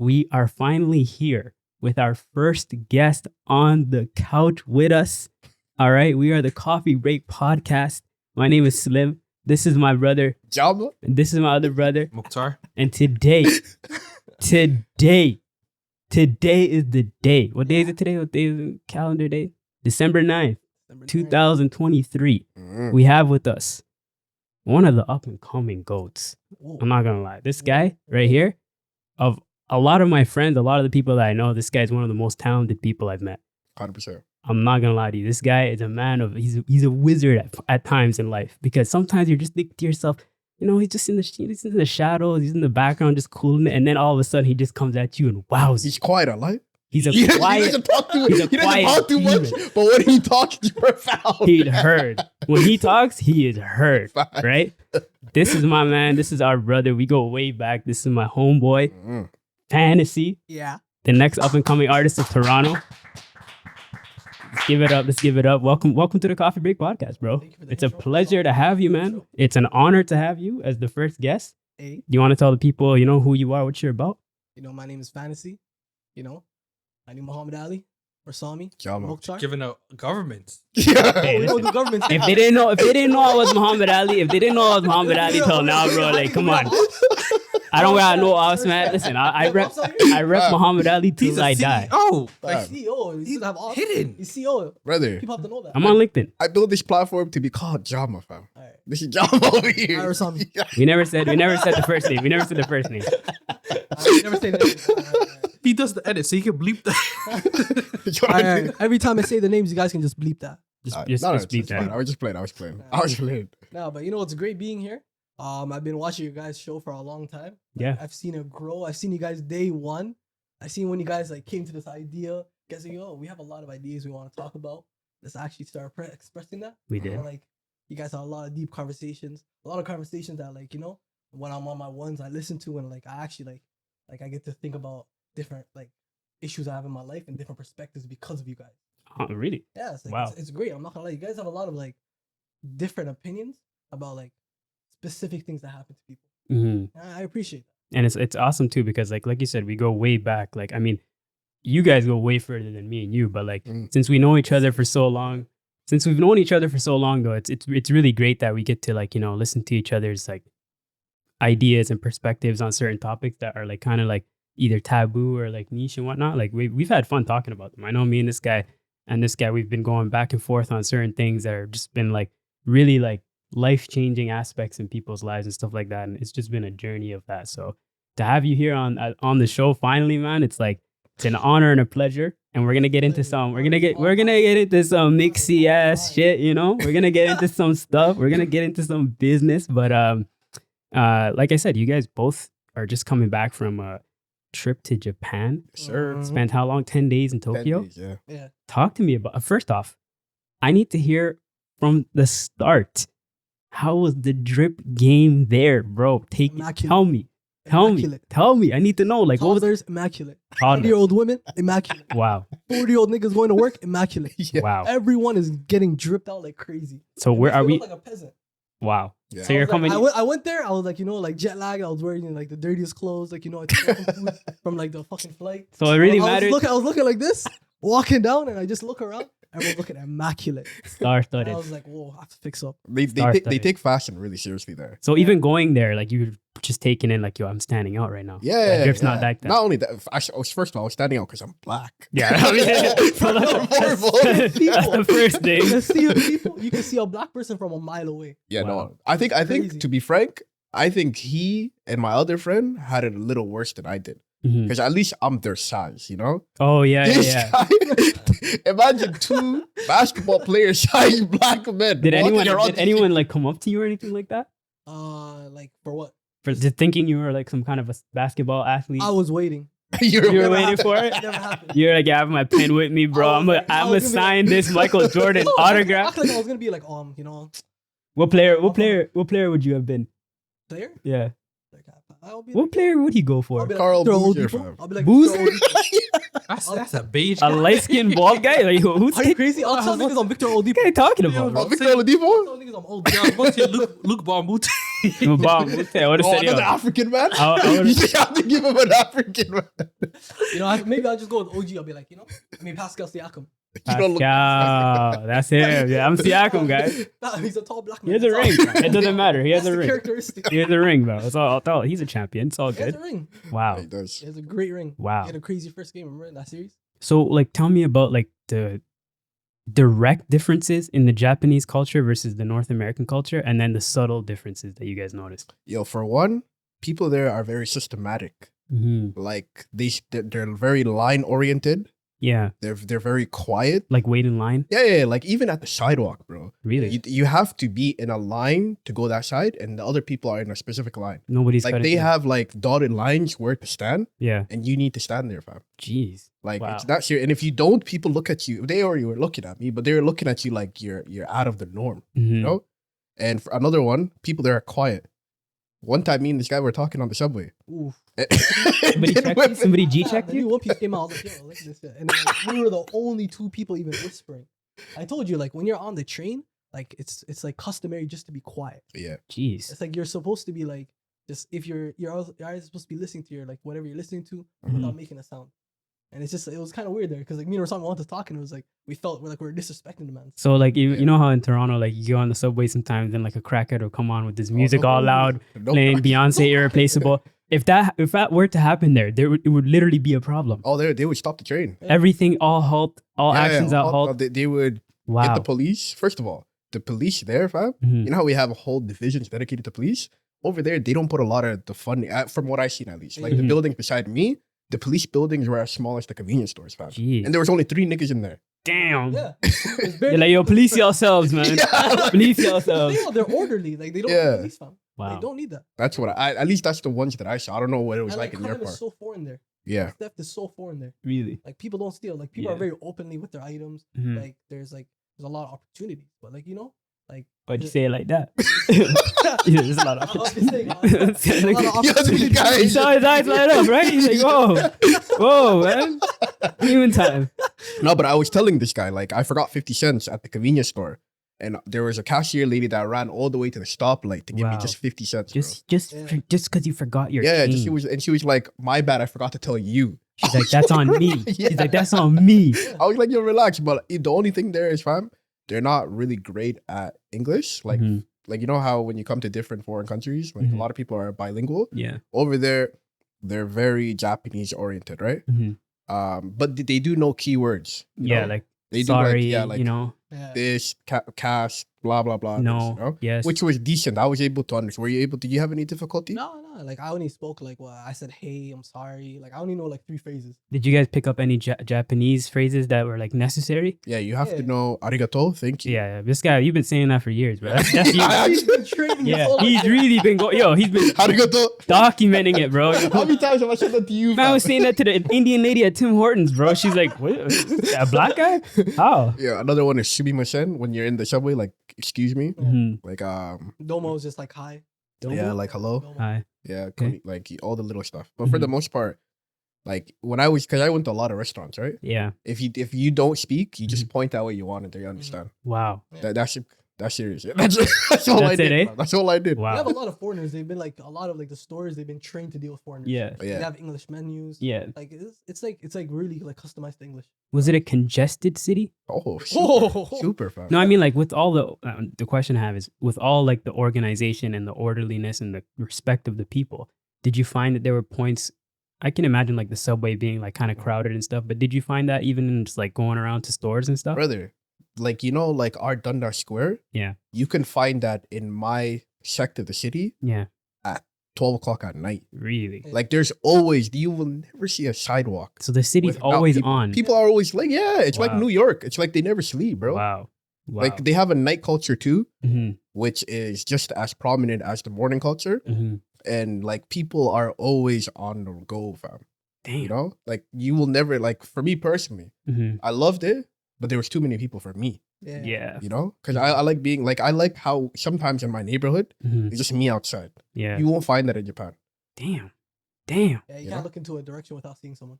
we are finally here with our first guest on the couch with us. All right, we are the Coffee Break Podcast. My name is Slim. This is my brother, Jama. and this is my other brother, Mukhtar. And today is the day. What day is it today? What day is the calendar day? December 9th, 2023. We have with us one of the up-and-coming GOATs. I'm not going to lie. This guy right here, of a lot of my friends, a lot of the people that I know, this guy is one of the most talented people I've met. 100%. I'm not going to lie to you. This guy is a man of, he's a wizard at times in life, because sometimes you're just thinking to yourself, you know, he's in the shadows, he's in the background, just cooling it. And then all of a sudden he just comes at you and wows. He's quiet on life. He's a He quiet. doesn't talk too, he's a he doesn't quiet talk too much, demon. but when he talks, you're profound. He's heard. When he talks, he is heard. Right? This is my man. This is our brother. We go way back. This is my homeboy, Fantasy. Yeah. The next up and coming artist of Toronto. Let's give it up. Let's give it up. Welcome to the Coffee Break Podcast, bro. It's a pleasure to have you, man. It's an honor to have you as the first guest. Hey. Do you want to tell the people, you know, who you are, what you're about? You know, my name is Fantasy. You know, I knew Muhammad Ali or Sami. Jama. Mukhtar. Giving out governments. Hey, We don't do government. if they didn't know I was Muhammad Ali, till now, bro, like, come on. I don't got no ops, man. Listen, I rep Muhammad Ali till I die. Oh, Like CEO. You still have ops. hidden. He's CEO. Brother, People have to know that. I'm on LinkedIn. I built this platform to be called Jama, fam. All right. This is Jama over here. Or Sami. We never said the first name. I never say that. He does the edit, so he can bleep that. All right. Every time I say the names, you guys can just bleep that. Just No, speak it's fine. that. I was just playing. No, but you know, it's great being here. I've been watching your guys' show for a long time. Yeah. I've seen it grow. I've seen you guys day one. I've seen when you guys like came to this idea. Guys like, yo, we have a lot of ideas we want to talk about. Let's actually start expressing that. We did. And, like, you guys have a lot of deep conversations. A lot of conversations that, like, you know, when I'm on my ones, I listen to, and like I actually like I get to think about different like issues I have in my life and different perspectives because of you guys. Oh, really? Yeah, it's, like, Wow. it's great. I'm not gonna lie. You guys have a lot of like different opinions about like specific things that happen to people. Mm-hmm. I appreciate that. And it's awesome too, because like you said, we go way back. Like, I mean, you guys go way further than me and you, but like since we know each other for so long, though, it's really great that we get to, like, you know, listen to each other's like ideas and perspectives on certain topics that are like kind of like either taboo or like niche and whatnot. Like we've had fun talking about them. I know me and this guy, we've been going back and forth on certain things that have just been like really like life-changing aspects in people's lives and stuff like that. And it's just been a journey of that. So to have you here on the show finally, man, it's an honor and a pleasure. And we're gonna get into some mixy ass shit, you know. We're gonna get into some stuff. We're gonna get into some business. But like I said, you guys both are just coming back from a trip to Japan. Sure. Spent how long? 10 days in 10 Tokyo. days, yeah. Yeah. Talk to me about. First off, I need to hear from the start. How was the drip game there, bro? Immaculate. Tell me. I need to know. Like, what was Toddlers, immaculate. toddler? 40-year-old women, immaculate. Wow. 40-year-old niggas going to work, immaculate. Yeah. Wow. Everyone is getting dripped out like crazy. So where are I we? look like a peasant. Wow. Yeah. So you're coming. I went there. I was like, you know, like jet lag. I was wearing like the dirtiest clothes. Like, you know, I took food from like the fucking flight. So it really I matters. was looking like this, walking down, and I just look around. Everyone's looking immaculate. And Star-studded. I was like, whoa, I have to fix up. They Star-studded. take fashion really seriously there. So even going there, like you're just taking in, like, yo, I'm standing out right now. Yeah. Like, drip's not like that. Not only that, actually, first of all, I was standing out because I'm black. Yeah. So that's the first thing. You can see people. You can see a black person from a mile away. Yeah, Wow. no. I think Crazy. to be frank, I think he and my other friend had it a little worse than I did. Mhm. Because at least I'm their size, you know? Oh yeah, yeah, This yeah. guy, imagine two basketball players size black men. Did walking around anyone like come up to you or anything like that? Like for what? For just thinking you were like some kind of a basketball athlete? I was waiting. You were Never waiting happened. for it? Never happened. You're like, I have my pen with me, bro. I I'm was like- I gonna was gonna be sign like- this Michael Jordan No, autograph. I act like I was gonna be like, you know, What player would you have been? player. Yeah. Like, I'll be. What player would he go I'll for? be like Carl Victor Boozer, Oladipo. fam. I'll be like Boozer? Victor Oladipo. That's a beige A guy. light-skinned bald guy? Like, who's Are you crazy? I'll tell niggas I'm Victor Oladipo. what are you talking about, Oh, bro? Victor I'll Oladipo? tell niggas I'm old. Yeah, I was about to say Luke Barmouth. I'm a bomb. I would have said, yo. another African man? I would've- You think I have to give him an African man? You know, maybe I'll just go with OG. I'll be like, you know, I mean Pascal Siakam. You don't look- Pascal. That's him. Yeah, I'm Siakam, guys. Nah, he's a tall black He man. has a ring. It doesn't matter. He has That's a the ring. characteristic. He has a ring, bro. It's all. He's a champion. It's all He has good. a ring. Wow. He does. He has a great ring. Wow. He had a crazy first game. Remember in that series? So, like, tell me about like the direct differences in the Japanese culture versus the North American culture, and then the subtle differences that you guys noticed. Yo, for one, people there are very systematic. Mm-hmm. Like they're very line oriented. Yeah, They're very quiet. like wait in line. Yeah. Like even at the sidewalk, bro. Really, You have to be in a line to go that side, and the other people are in a specific line. nobody's Like cut they it. have like dotted lines where to stand, Yeah, and you need to stand there, fam. jeez. Like Wow. it's not serious. And if you don't, people look at you. They already were looking at me, but they were looking at you like you're out of the norm, Mhm. you know. And for another one, people there are quiet. One time, me and this guy were talking on the subway. Oof. Somebody checked you? Somebody G checked The new you? One Piece came out. I was like, yo, look at this shit. And then, like, we were the only two people even whispering. I told you, like, when you're on the train, like, it's like customary just to be quiet. Yeah, Jeez. It's like you're supposed to be like, just if you're always supposed to be listening to your like whatever you're listening to Mm-hmm. without making a sound. And it's just it was kind of weird there because like me and Rasan wanted to talk and it was like we felt we're disrespecting the man. So like you know how in Toronto like you go on the subway sometimes and like a crackhead will come on with this music all loud playing Beyonce Irreplaceable. If that were to happen there it would literally be a problem. Oh, they would stop the train. Everything all halt, all actions at halt. They would hit Wow. the police. First of all, the police there, fam. Mhm. You know how we have a whole divisions dedicated to police? Over there, they don't put a lot of the funding, from what I've seen at least. Like the Mhm. building beside me, the police buildings were as small as the convenience stores, fam. Jeez. And there was only 3 niggas in there. Damn. Yeah. You're like, yo, police yourselves, man. Police yourselves. They're orderly. Like they don't Yeah. need police fam. Wow. They don't need that. That's what at least that's the ones that I saw. I don't know what it was And like in your crime is part. so foreign there. Yeah. Theft is so foreign there. Really? Like people don't steal. Like people Yeah. are very openly with their items. Mhm. Like there's a lot of opportunities. But like like Why'd you say it like that? Yeah, there's a lot of I'm just saying, a lot opportunity. of Yo, this opportunities. guy He saw his eyes light up, right? He's like, whoa, man. Human time. No, but I was telling this guy, like, I forgot 50 cents at the convenience store. And there was a cashier lady that ran all the way to the stoplight to give me Wow. just 50 cents. Just Yeah. because you forgot your bro. Yeah, change. she was like, my bad, I forgot to tell you. She's like, that's on me. Yeah. She's like, that's on me. I was like, yo, relax. But the only thing there is, fam, they're not really great at English. Like, Mhm. like you know how when you come to different foreign countries, like Mhm. a lot of people are bilingual. Yeah. Over there, they're very Japanese oriented, right? Mhm. But they do know keywords. you Yeah, know? like, they sorry, do like you know, Yeah. this, cash, blah blah blah. no, this, you know? yes. Which was decent. I was able to understand. Were you able? Did you have any difficulty? No. Like I only spoke like I said, hey, I'm sorry. Like I only know like 3 phrases. Did you guys pick up any Japanese phrases that were like necessary? Yeah, you have to Yeah. know arigato. Thank you. Yeah, this guy, you've been saying that for years, bro. That's you. He's been training his Yeah, whole he's life. really been going. Yo, he's been Arigato. documenting it, bro. How many times have I said that to you? Man, I was fam? saying that to the Indian lady at Tim Hortons, bro. She's like, what? A black guy? How? Yeah, another one is sumimasen when you're in the subway. Like, excuse me. Mhm. Like Domo is just like hi. yeah, like hello. Domo. Hi. Yeah, Okay. like all the little stuff. But for the most part, like when I was, because I went to a lot of restaurants, right? Yeah. If you don't speak, you Mm-hmm. just point out what you want and they understand. Wow. That's serious. Yeah, that's all I That's it, did. eh? bro. That's all I did. We have Wow. a lot of foreigners. They've been like a lot of like the stores. They've been trained to deal with foreigners. Yeah. Yeah. They have English menus. Yeah. Like it's like really like customized to English. Was it a congested city? Oh, Oh. super fast. No, I mean like with all the question I have is with all like the organization and the orderliness and the respect of the people. Did you find that there were points? I can imagine like the subway being like kind of crowded and stuff, but did you find that even in just like going around to stores and stuff? Brother, like, you know, like our Dundas Square, Yeah. you can find that in my sector of the city Yeah. 12 o'clock at night. Really. Yeah. Like, there's always, you will never see a sidewalk. So the city's without always people. on. People are always like, yeah, it's like Wow. New York. It's like they never sleep, bro. Wow. Wow. Like, they have a night culture too, Mhm. which is just as prominent as the morning culture. Mhm. And like, people are always on the go, fam. Damn. You know? Like, you will never, like, for me personally, Mhm. I loved it, but there was too many people for me. Yeah. Yeah. You know, because I like being like, I like how sometimes in my neighborhood Mhm. it's just me outside. Yeah. You won't find that in Japan. Damn. Yeah, you Yeah. can't look into a direction without seeing someone.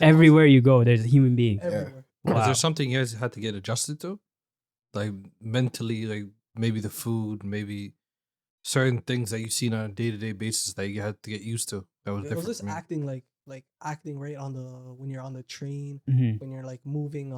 Everywhere you go, there's a human being. Everywhere. Was Wow. there something you guys had to get adjusted to? Like mentally, like maybe the food, maybe certain things that you've seen on a day-to-day basis that you had to get used to. That was It was different just for me. acting like acting right on the when you're on the train, Mhm. when you're like moving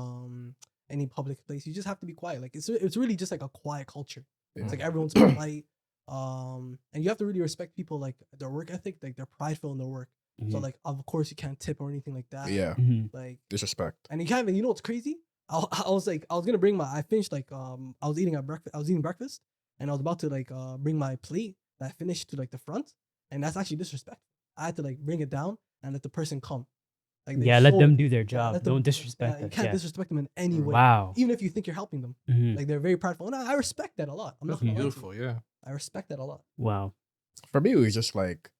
any public place. You just have to be quiet. Like it's really just like a quiet culture. It's like everyone's polite. And you have to really respect people like their work ethic, like they're prideful in their work. So Mhm. like of course you can't tip or anything like that. Yeah, Mhm. Like disrespect. and you can't even, you know what's crazy? I was like I was gonna bring I finished like I was eating breakfast and I was about to like bring my plate that I finished to like the front, and that's actually disrespectful. I had to like bring it down and let the person come. Like they Yeah, let showed- them do their yeah, job. let them- Don't disrespect You us. can't Yeah. disrespect them in any way. Wow. Even if you think you're helping them. Mhm. Like they're very prideful. And I respect that a lot. I'm not That's gonna lie to you. beautiful, yeah. I respect that a lot. Wow. For me, it was just like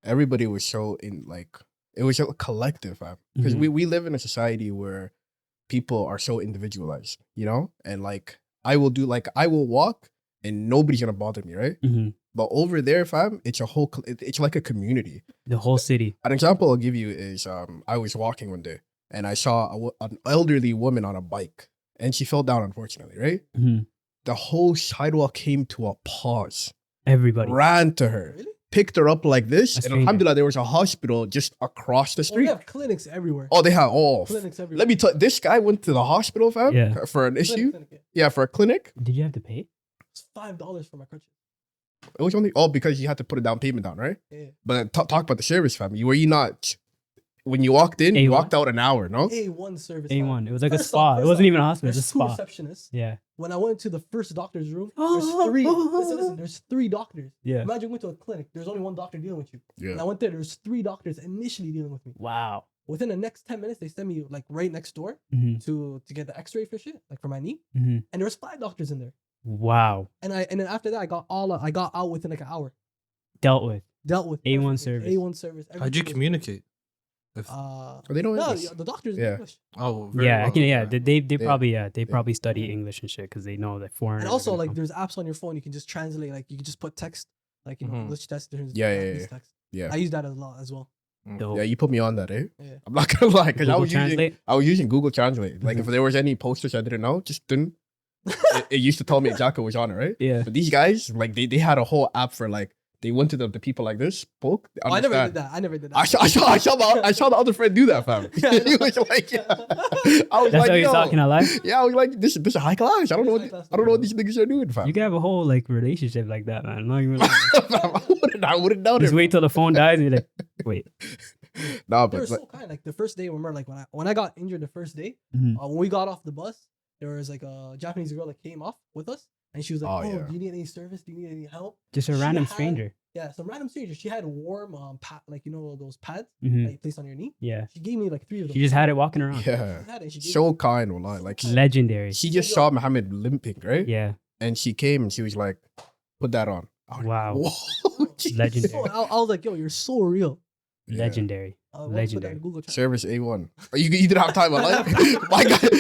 everybody was so in like it was a collective, because Mhm. we live in a society where people are so individualized, you know, and like I will walk and nobody's gonna bother me, right? Mhm. But over there, fam, it's a whole it's like a community. The whole city. An example I'll give you is I was walking one day and I saw an elderly woman on a bike and she fell down, unfortunately, right? Mhm. The whole sidewalk came to a pause, Everybody. ran to her, Really? picked her up like this, A and stranger. alhamdulillah, there was a hospital just across the Oh, they street. have clinics everywhere. Oh, they have all. Clinics everywhere. Let me tell this guy went to the hospital, fam, Yeah. for an issue. Clinic, yeah. Yeah, for a clinic. Did you have to pay? It's $5 for my crutches. It was only because you had to put a down payment down, right? Yeah. But talk about the service, fam. Were you not when you walked in? You A1? walked out an hour, no? A1 service. A1. It was like a First spa. off- It first wasn't off, even a hospital. It was a There's two spa. receptionists. Yeah. When I went to the first doctor's room, there's three. Listen, there's three doctors. Yeah. Imagine going to a clinic. There's only one doctor dealing with you. And I Yeah. went there. There's three doctors initially dealing with me. Wow. Within the next 10 minutes, they sent me like right next door Mhm. to get the X-ray for shit, like for my knee. Mhm. And there was 5 doctors in there. Wow. And then after that, I got out within like an hour. Dealt with. Dealt with A1 perfectly. service. A1 service. How'd you everything was- communicate? They don't No, English. the doctors. Yeah. English. Oh, very Yeah, I well, can. Yeah, okay. they probably they probably study Yeah. English and shit because they know that foreigners. And are also, gonna like, come. there's apps on your phone you can just translate. Like, you can just put text, like, you know, Mhm. English text. There's Yeah, Japanese yeah. text. Yeah. I use that a lot as well. Dope. Yeah, you put me on that, eh? Yeah. I'm not gonna lie, because Google Translate. I was using Google Translate. Like, Mhm. if there was any posters I didn't know, just didn't. It used to tell me exactly what was on it, right? Yeah. But these guys, like, they had a whole app for like they went to the people like this, spoke. Oh, I never understand. did that. I never did that. I saw the other friend do that, fam. Yeah, I know. He was like, yeah. I was That's like, how you're yo. talking a life. Yeah, I was like, this is high class. I don't know It's what high class, these niggas are doing, fam. You can have a whole like relationship like that, man. I'm not even. I wouldn't know Just it. wait till the phone dies and you're like, wait. Nah, They were but so kind. Like the first day, remember, like when I got injured the first day, Mhm. when we got off the bus, there was like a Japanese girl that came off with us, and she was like, Oh, "Oh, yeah. do you need any service? Do you need any help?" Just a She random had- stranger. Yeah, some random stranger. She had warm like, you know, those pads Mhm. that you place on your knee. Yeah. She gave me like 3 of them. She just had it walking around. yeah, She had it, and she gave so kind, wallah. Like Legendary. she just saw Muhammad limping, right? Yeah. And she came and she was like, "Put that on." I was like, Wow. Whoa, jeez. Legendary. I was like, "Yo, you're so real." Yeah. Legendary. We'll put that Legendary. in Google Translate. Service A1. You didn't have time, like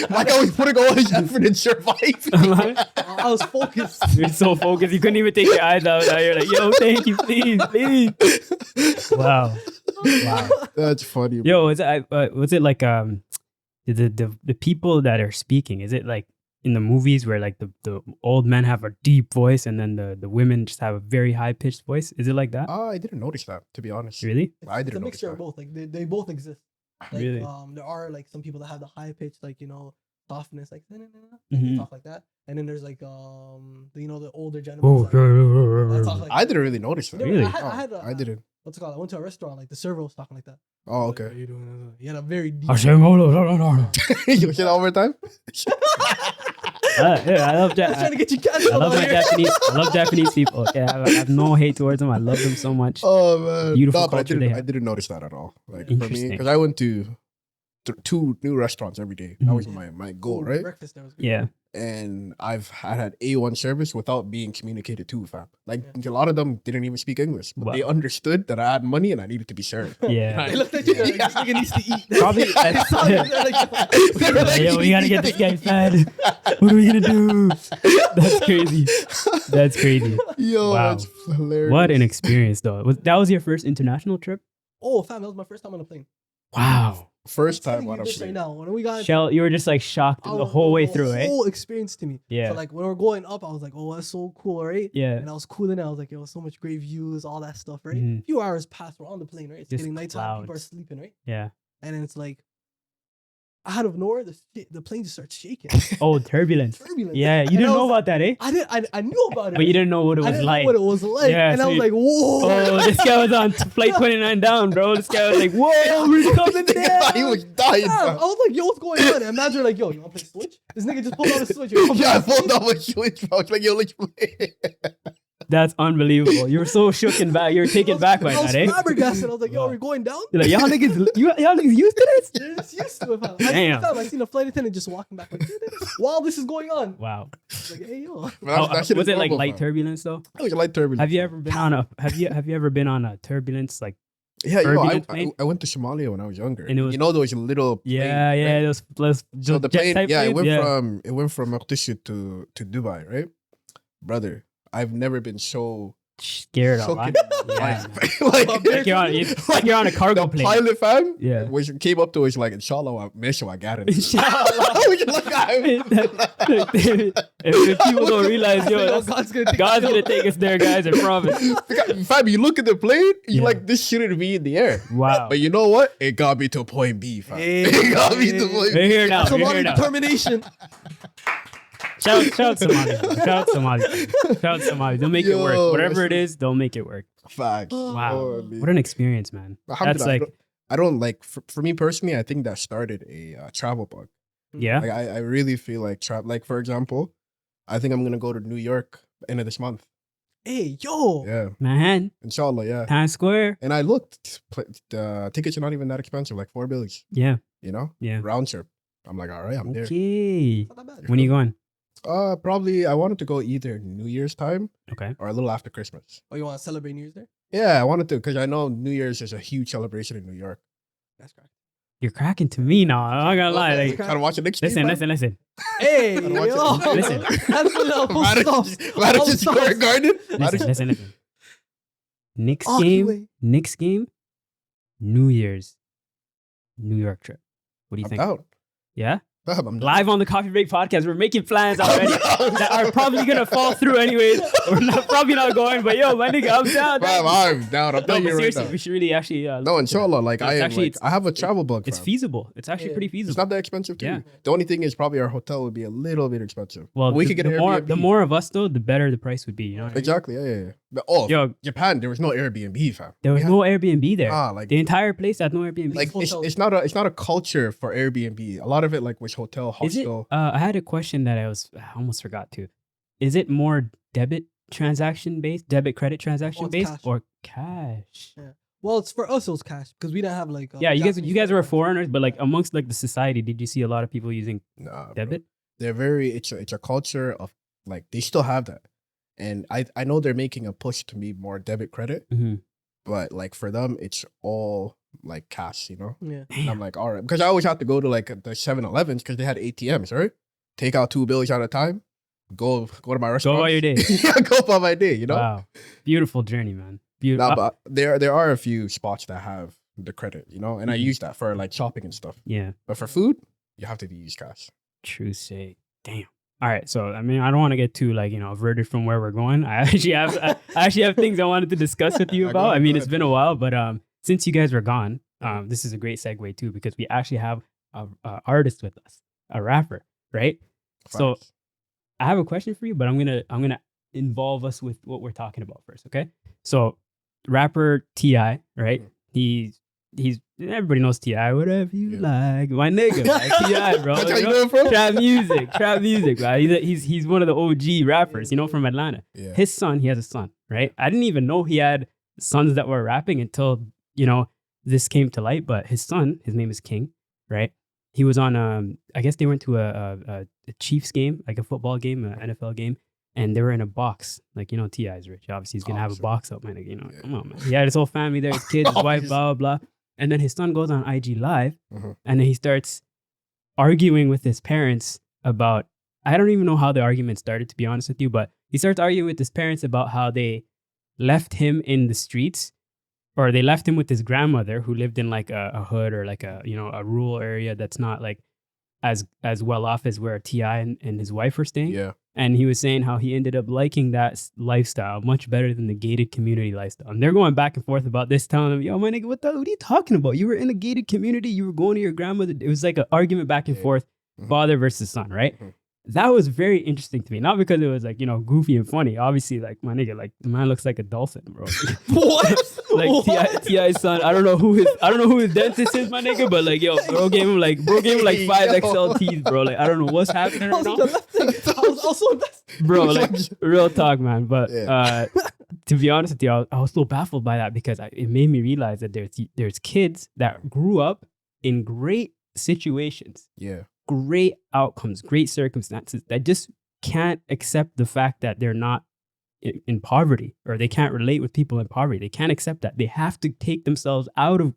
my guy was putting all his effort in surviving. I was focused. You're so focused. You couldn't even take your eyes out. Now you're like, yo, thank you, please, please. Wow. Wow. That's funny. Yo, was it like the people that are speaking? Is it like in the movies where like the old men have a deep voice and then the women just have a very high pitched voice? Is it like that? I didn't notice that, to be honest. Really? I It's didn't a notice mixture of that. both. Like they both exist. Like, Really? there are like some people that have the high pitch, like, you know, softness, like Mhm. stuff like that. And then there's like you know, the older Oh, gentlemen. that talk like I didn't really notice that. You know, Really? I didn't. what's it called? I went to a restaurant, like the server was talking like that. Oh, Like, okay. "How you doing?" He had a very deep. yeah, You say that one more time? I love I was trying to get you canceled. I love over my here. Japanese. I love Japanese people. Yeah, I have no hate towards them. I love them so much. Oh man, Beautiful no, but culture they I have. didn't notice that at all. Like for me, Interesting. because I went to 2 new restaurants every day. That was Mhm. my goal, Oh, right? Breakfast there was good. Yeah. And I had A1 service without being communicated to, fam. Like a lot of them didn't even speak English, but Wow. they understood that I had money and I needed to be served. Yeah. They looked at you. They're like, this nigga needs to eat. Probably. That's, They were like, yo, we gotta get this guy fed. What are we gonna do? That's crazy. That's crazy. Yo, Wow. that's hilarious. What an experience, though. That was your first international trip? Oh, fam, that was my first time on a plane. Wow. First I'm time telling when you I this right played. now. When we got Shell, you were just like shocked the whole way through, the eh? whole experience to me. Yeah. So like when we're going up, I was like, oh, that's so cool, right? Yeah. And I was cooling it. I was like, yo, so much great views, all that stuff, right? Mhm. A few hours passed. We're on the plane, right? It's Just getting nighttime. People are clouds. sleeping, right? Yeah. And then it's like, out of nowhere, the plane just starts shaking. Oh, turbulence. Turbulence. Yeah, you And didn't I know was- about that, eh? I knew about it. But you didn't know what it I was didn't like. know what it was like. Yeah, and I so was you- like, whoa. Oh, this guy was on flight 29 down, bro. This guy was like, whoa, we're coming down. He was dying. Yeah, I Bro. was like, yo, what's going on? And imagine like, yo, you want to play Switch? This nigga just pulled out a Switch. Yo, Yeah, I pulled off a switch. I was like, yo, let's play. That's unbelievable. You were so shook and back. You were taken back by I was that, eh? flabbergasted. I was like, yo, Wow. we're going down? You're like, y'all niggas used to this? They're just used to it, fam. Damn. I seen a flight attendant just walking back like, while this is going on. Wow. I was like, hey, yo. Man, that shit Was is it like normal, light fam. turbulence though? It was light turbulence. Have you ever been on a have you ever been on a turbulence like Yeah, turbulent plane? I went to Somalia when I was younger. And it was- you know those little plane, yeah, right? those So the jet plane, type yeah, planes? it went from Mogadishu to Dubai, right? Brother, I've never been so scared a shook lot. in my Yeah, life. like, Like you're on a cargo the plane. pilot fam, Yeah. which came up to us like, inshallah, I got it. Inshallah. if people don't realize, yo, Yo, God's God's gonna take us there, guys. I promise. Fam, you look at the plane, you Yeah. like, this shouldn't be in the air. Wow. But you know what? It got me to point B, fam. It got me to point We're B. here now. That's a We're lot here of now. determination. Shout out Somali. Shout out Somali. Shout out Somali. They'll make it work. Yo, Whatever it that's- is, they'll make it work. Facts. Wow. Holy. What an experience, man. That's Alhamdulillah, like, I don't like, for me personally, I think that started a travel bug. yeah. Like, I really feel like travel. Like, for example, I think I'm going to go to New York end of this month. Hey, yo. Yeah. Man, Inshallah, yeah. Times Square. And I looked, the tickets are not even that expensive, like $4 billion, Yeah. you know? Yeah. Round trip. I'm like, all right, I'm there. Okay. Not that bad. When are you going? Probably, I wanted to go either New Year's time Okay. or a little after Christmas. Oh, you want to celebrate New Year's there? Yeah, I wanted to, because I know New Year's is a huge celebration in New York. That's correct. You're cracking to me now. I'm not gonna lie. Okay, Like, trying to watch it next listen, year, listen, listen. Hey, Gotta watch yo. it. Listen. That's what I'm supposed to Madison Square Garden. Listen. Knicks Oh, game. Knicks game. New Year's. New York trip. What do you I'm think? down. Yeah. Fam, I'm down. Live on the Coffee Break podcast. We're making plans already that are probably gonna fall through anyways. We're probably not going, but yo, my nigga, I'm down. Fam, I'm down. I'm No, telling but you right seriously, now. we should really actually. No, look into inshallah. Like, No, it's actually- I have a travel bug. It's fam. feasible. It's actually Yeah. pretty It's feasible. not that expensive too. Yeah. The only thing is probably our hotel would be a little bit expensive. Well, we could get the an more Airbnb. the more of us though, the better the price would be. You know. What I mean? Exactly. Yeah. But, oh, Yo, Japan, there was no Airbnb, fam. there was We no Airbnb there. like The entire place had no Airbnb. like hotels. it's not a culture for Airbnb. A lot of it like was hotel, Is it? hostel. I had a question that I almost forgot to. Is it more debit transaction based, debit credit transaction it's based, cash. or cash? Well, it's for us, it was cash because we didn't have like. Yeah, you guys Japanese were credit. foreigners, but like amongst like the society, did you see a lot of people using Nah, bro. debit? They're very. It's a culture of like they still have that, and I know they're making a push to be more debit credit, Mm-hmm. but like for them, it's all like cash, you know. Yeah. And I'm like, all right, because I always have to go to like the 7-Elevens because they had ATMs, right? Take out $2 bills at a time, go to my restaurant. Go about your day. Yeah, go about my day, you know. Wow, beautiful journey, man. Beautiful. Nah, but there are a few spots that have the credit, you know, and I Mhm. use that for like shopping and stuff. Yeah, But for food, you have to use cash. true say. Damn. All right, so I mean, I don't want to get too like averted from where we're going. I actually have things I wanted to discuss with you Yeah, go about. ahead, I mean, go it's ahead. been a while, but since you guys were gone, this is a great segue too because we actually have a artist with us, a rapper, right? So Facts. I have a question for you, but I'm gonna involve us with what we're talking about first, okay? So rapper T.I., right? He's everybody knows T.I., whatever you Yeah. like, my nigga, like T.I., bro. That's how you you know? know him from? Trap music, bro. He's one of the OG rappers, you know, from Atlanta. Yeah. He has a son, right? I didn't even know he had sons that were rapping until, this came to light, but his son, his name is King, right? He was on, I guess they went to a Chiefs game, like a football game, an NFL game, and they were in a box. Like, T.I. is rich. Obviously, he's going to have a Sure. box up, man. Yeah. Come on, man. He had his whole family there, his kids, his wife, blah, blah, blah. And then his son goes on IG Live, Mhm. and then he starts arguing with his parents about, I don't even know how the argument started, to be honest with you, but he starts arguing with his parents about how they left him in the streets or they left him with his grandmother who lived in like a hood or like a, you know, a rural area that's not like as well off as where T.I. and his wife were staying. Yeah. And he was saying how he ended up liking that lifestyle much better than the gated community lifestyle. And they're going back and forth about this, telling him, yo, my nigga, what are you talking about? You were in a gated community. You were going to your grandmother. It was like an argument back and forth, father versus son, right? That was very interesting to me. Not because it was like, you know, goofy and funny. Obviously, like, my nigga, like, the man looks like a dolphin, bro. What? Like T.I.'s son, I don't know who his dentist is, my nigga, but like, yo, bro gave him like 5 XL teeth, bro. Like, I don't know what's happening right now. Bro, like, real talk, man. But to be honest with you, I was so baffled by that because it made me realize that there's kids that grew up in great situations. Yeah. Great outcomes, great circumstances that just can't accept the fact that they're not in poverty, or they can't relate with people in poverty. They can't accept that. They have to take themselves out of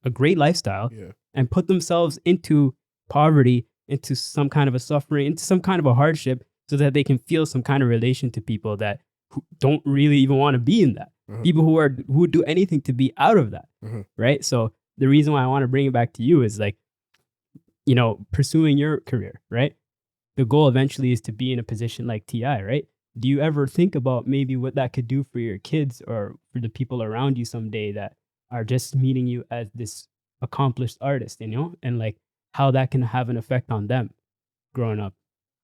a great lifestyle and put themselves into poverty, into some kind of a suffering, into some kind of a hardship, so that they can feel some kind of relation to people that who don't really even want to be in that. People who would do anything to be out of that, right? So the reason why I want to bring it back to you is like, you know, pursuing your career, right? The goal eventually is to be in a position like T.I., right? Do you ever think about maybe what that could do for your kids or for the people around you someday that are just meeting you as this accomplished artist, you know? And like how that can have an effect on them growing up?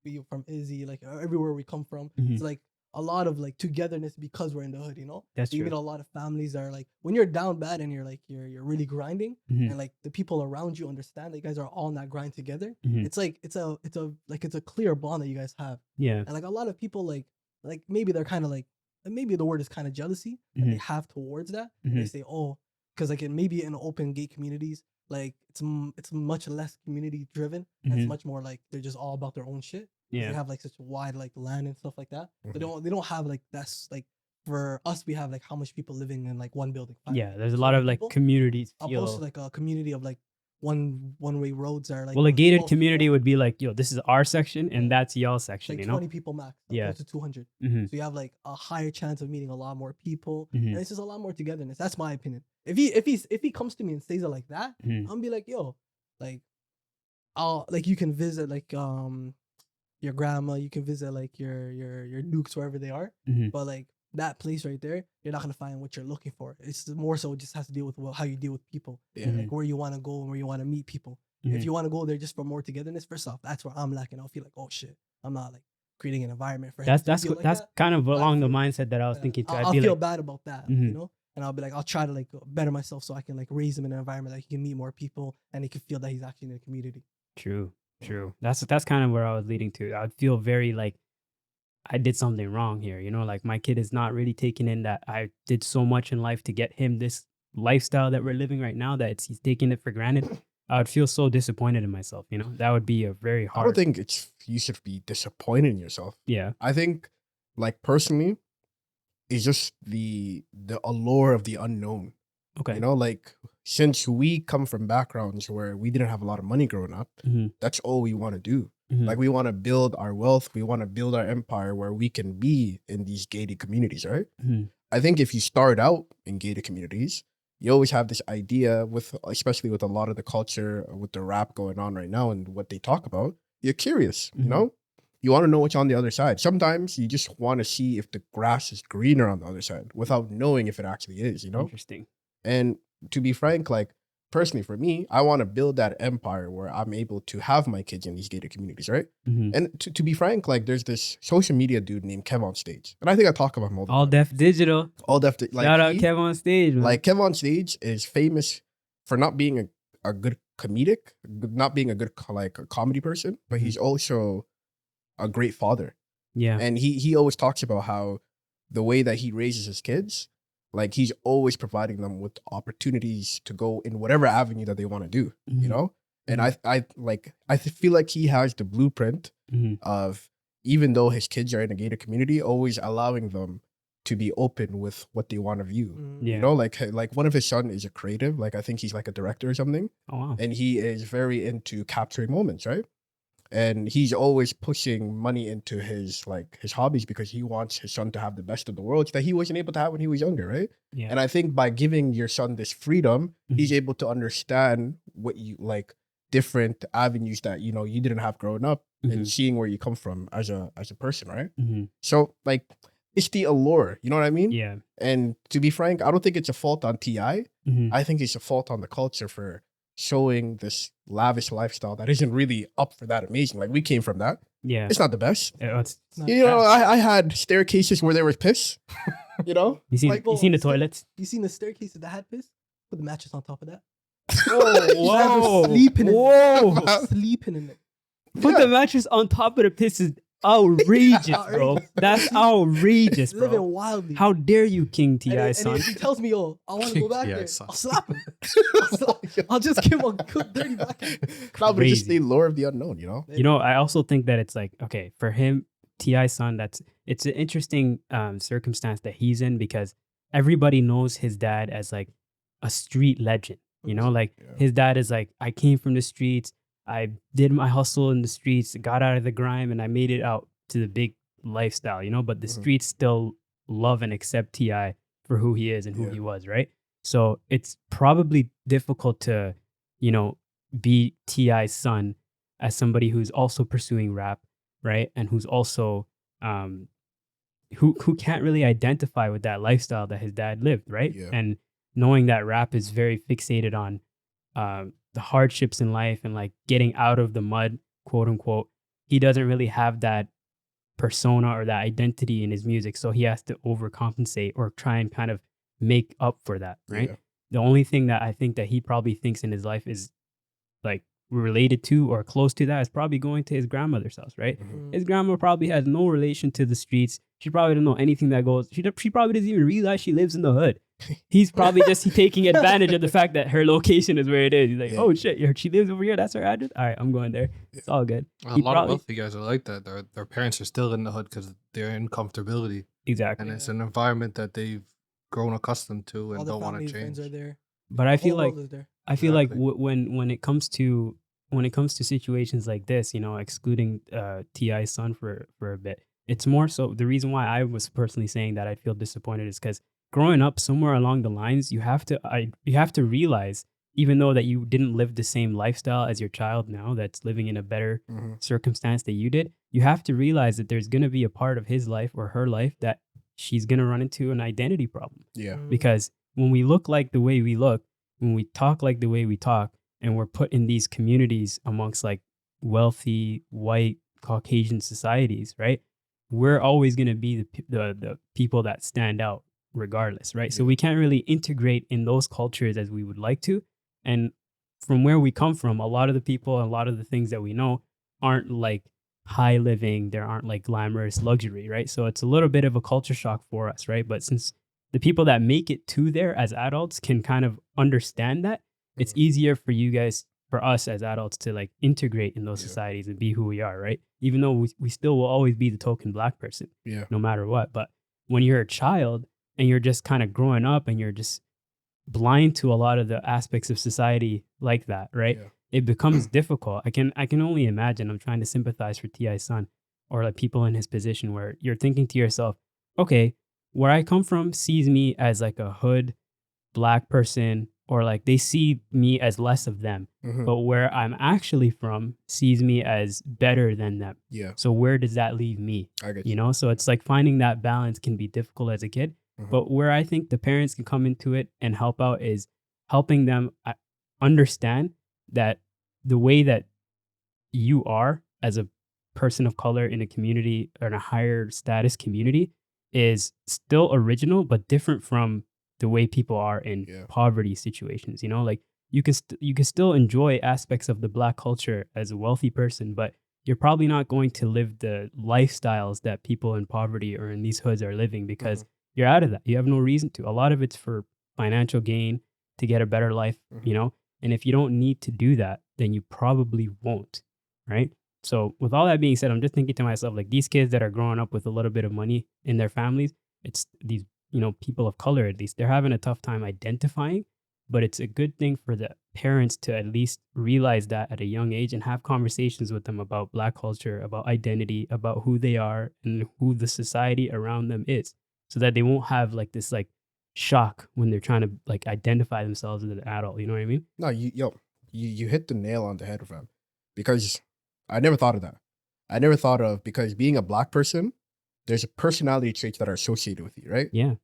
We from Izzy, like everywhere we come from, it's like a lot of like togetherness because we're in the hood, you know? That's you true. meet a lot of families that are like, when you're down bad and you're like, you're really grinding and like the people around you understand that you guys are all in that grind together. It's like, it's a clear bond that you guys have. Yeah. And like a lot of people like maybe they're kind of like, maybe the word is kind of jealousy that they have towards that. They say, oh, because like maybe in open gay communities, like it's much less community driven. And it's much more like they're just all about their own shit. Yeah. They have like such a wide like land and stuff like that. They don't have like, that's like, for us, we have like how much people living in like one building. Yeah, there's a lot of like communities feel. Opposed to like a community of like one-way roads are like. Well, a gated community would be like, yo, this is our section and that's y'all section, like you know? 20 people max, opposed to 200. So you have like a higher chance of meeting a lot more people, and it's just a lot more togetherness. That's my opinion. If he comes to me and says it like that, I'll be like, yo, like, you can visit like your grandma, you can visit like your nukes wherever they are, but like that place right there, you're not gonna find what you're looking for. It's more so it just has to deal with how you deal with people, like where you want to go and where you want to meet people. If you want to go there just for more togetherness, first off, that's where I'm lacking. I'll feel like, oh shit, I'm not like creating an environment for him. That's kind of along the mindset that I was thinking too. I'll feel bad about that, you know. And I'll be like, I'll try to like better myself so I can like raise him in an environment that he can meet more people and he can feel that he's actually in the community. True. That's kind of where I was leading to. I'd feel very like I did something wrong here, you know, like my kid is not really taking in that I did so much in life to get him this lifestyle that we're living right now that he's taking it for granted. I would feel so disappointed in myself, you know. That would be a very hard. I don't think you should be disappointed in yourself. Yeah. I think, like, personally, it's just the allure of the unknown. Okay. You know, like, since we come from backgrounds where we didn't have a lot of money growing up, that's all we want to do. Like, we want to build our wealth. We want to build our empire where we can be in these gated communities, right? I think if you start out in gated communities, you always have this idea especially with a lot of the culture, with the rap going on right now and what they talk about, you're curious, you know? You want to know what's on the other side. Sometimes you just want to see if the grass is greener on the other side without knowing if it actually is, you know? Interesting. And to be frank, like, personally for me, I want to build that empire where I'm able to have my kids in these gated communities, right? And to be frank, like, there's this social media dude named Kev on Stage. And I think I talk about him all Def Digital. Like, shout out Kev on Stage, man. Like, Kev on Stage is famous for not being a good comedic, not being a good like a comedy person, but he's also a great father. Yeah. And he always talks about how the way that he raises his kids, like, he's always providing them with opportunities to go in whatever avenue that they want to do, you know? And I feel like he has the blueprint of, even though his kids are in a gated community, always allowing them to be open with what they want to view. You know, like one of his son is a creative, like I think he's like a director or something. Oh wow. And he is very into capturing moments, right? and he's always pushing money into his hobbies because he wants his son to have the best of the worlds that he wasn't able to have when he was younger, right? Yeah. And I think by giving your son this freedom, he's Mhm. able to understand what you like, different avenues that you didn't have growing up, and Mhm. seeing where you come from as a person, right? Mhm. So like, it's the allure, you know what I mean? Yeah. And to be frank, I don't think it's a fault on Ti. Mhm. I think it's a fault on the culture for showing this lavish lifestyle that isn't really up for that amazing. Like, we came from that. Yeah. It's not the best. It's Not You know, I had staircases where there was piss. You know, you seen Like, you seen the well, toilets? You seen the staircase that had piss? Put the mattress on top of that. Whoa! Sleeping in Whoa! it. Sleeping in it. Put Yeah. the mattress on top of the piss is outrageous, bro. Outrageous. That's outrageous, Living bro. wildly. How dare you, King and, Ti, and son? if he tells me, "Yo, I want to go back Yeah, there," son. I'll slap him. I'll just give him a good dirty backhand. no, but it's just Crazy. the lure of the unknown. You know. You know, I also think that it's like, okay, for him, Ti son, it's an interesting circumstance that he's in because everybody knows his dad as like a street legend. You know, like Yeah. his dad is like, I came from the streets, I did my hustle in the streets, got out of the grime, and I made it out to the big lifestyle, you know, but the Mhm. streets still love and accept Ti for who he is and who Yeah. he was, right? So it's probably difficult to, you know, be Ti's son as somebody who's also pursuing rap, right? And who's also who can't really identify with that lifestyle that his dad lived, right? Yeah. And knowing that rap is very fixated on the hardships in life and like getting out of the mud, quote unquote, he doesn't really have that persona or that identity in his music. So he has to overcompensate or try and kind of make up for that, right? Yeah. The only thing that I think that he probably thinks in his life is like related to or close to that is probably going to his grandmother's house, right? Mhm. His grandma probably has no relation to the streets. She probably doesn't know anything that goes. She probably doesn't even realize she lives in the hood. He's probably just taking advantage of the fact that her location is where it is. He's like, Yeah. oh shit, she lives over here. That's her address. All right, I'm going there. It's all good. A He lot probably- of wealthy guys are like that. Their parents are still in the hood because they're in comfortability, Exactly. and it's an environment that they've grown accustomed to and All the don't want family to and friends change. are there. But I The feel whole like world is there. I feel like Exactly. when it comes to situations like this, you know, excluding Ti's son for a bit, it's more so the reason why I was personally saying that I feel disappointed is because growing up somewhere along the lines, you have to realize, even though that you didn't live the same lifestyle as your child now that's living in a better Mhm. circumstance that you did, you have to realize that there's going to be a part of his life or her life that she's going to run into an identity problem. Yeah. Because when we look like the way we look, when we talk like the way we talk, and we're put in these communities amongst like wealthy white Caucasian societies, right? We're always going to be the people that stand out regardless, right? So Yeah. we can't really integrate in those cultures as we would like to. And from where we come from, a lot of the people and a lot of the things that we know aren't like high living. There aren't like glamorous luxury, right? So it's a little bit of a culture shock for us, right? But since the people that make it to there as adults can kind of understand that, it's easier for you guys, for us as adults to like integrate in those Yeah. societies and be who we are, right? Even though we still will always be the token black person, Yeah. no matter what. But when you're a child and you're just kind of growing up and you're just blind to a lot of the aspects of society like that, right? Yeah. It becomes difficult. I can only imagine. I'm trying to sympathize for Ti's son or like people in his position where you're thinking to yourself, okay, where I come from sees me as like a hood black person, or like they see me as less of them. Mhm. But where I'm actually from sees me as better than them. Yeah. So where does that leave me? I get You know, so it's like finding that balance can be difficult as a kid. Mhm. But where I think the parents can come into it and help out is helping them understand that the way that you are as a person of color in a community or in a higher status community is still original, but different from the way people are in Yeah. poverty situations. You know, like you can still enjoy aspects of the black culture as a wealthy person, but you're probably not going to live the lifestyles that people in poverty or in these hoods are living because you're out of that. You have no reason to. A lot of it's for financial gain to get a better life, you know? And if you don't need to do that, then you probably won't, right? So with all that being said, I'm just thinking to myself, like these kids that are growing up with a little bit of money in their families, it's these, you know, people of color, at least they're having a tough time identifying, but it's a good thing for the parents to at least realize that at a young age and have conversations with them about Black culture, about identity, about who they are and who the society around them is, so that they won't have like this like shock when they're trying to like identify themselves as an adult. You know what I mean? No, you hit the nail on the head, fam. Because I never thought of that. I never thought of, because being a Black person, there's personality traits that are associated with you, right? Yeah.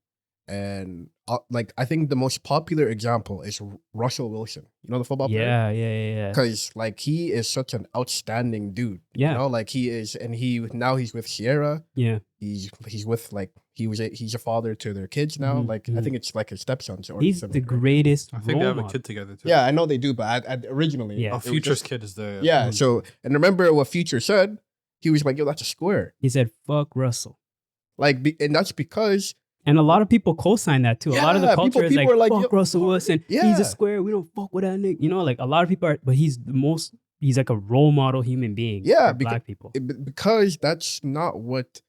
And like, I think the most popular example is Russell Wilson. You know the football player? Yeah. Because like, he is such an outstanding dude. Yeah. You know, like he is, and now he's with Sierra. Yeah. He's with like, he's a father to their kids now. Like, I think it's like his stepsons. Or He's the greatest. I think they have a role kid together too. Yeah, I know they do, but originally, Yeah. Oh, it was Future's just- kid is there. Yeah. So, and remember what Future said? He was like, "Yo, that's a square." He said, "Fuck Russell." Like, and that's because. And a lot of people co-sign that too. A lot of the Yeah, culture is people like, are like, fuck yo, Russell Wilson. He's yeah. a square. We don't fuck with that nigga. You know, like a lot of people are, but he's like a role model human being. Yeah, for Black people. Because that's not what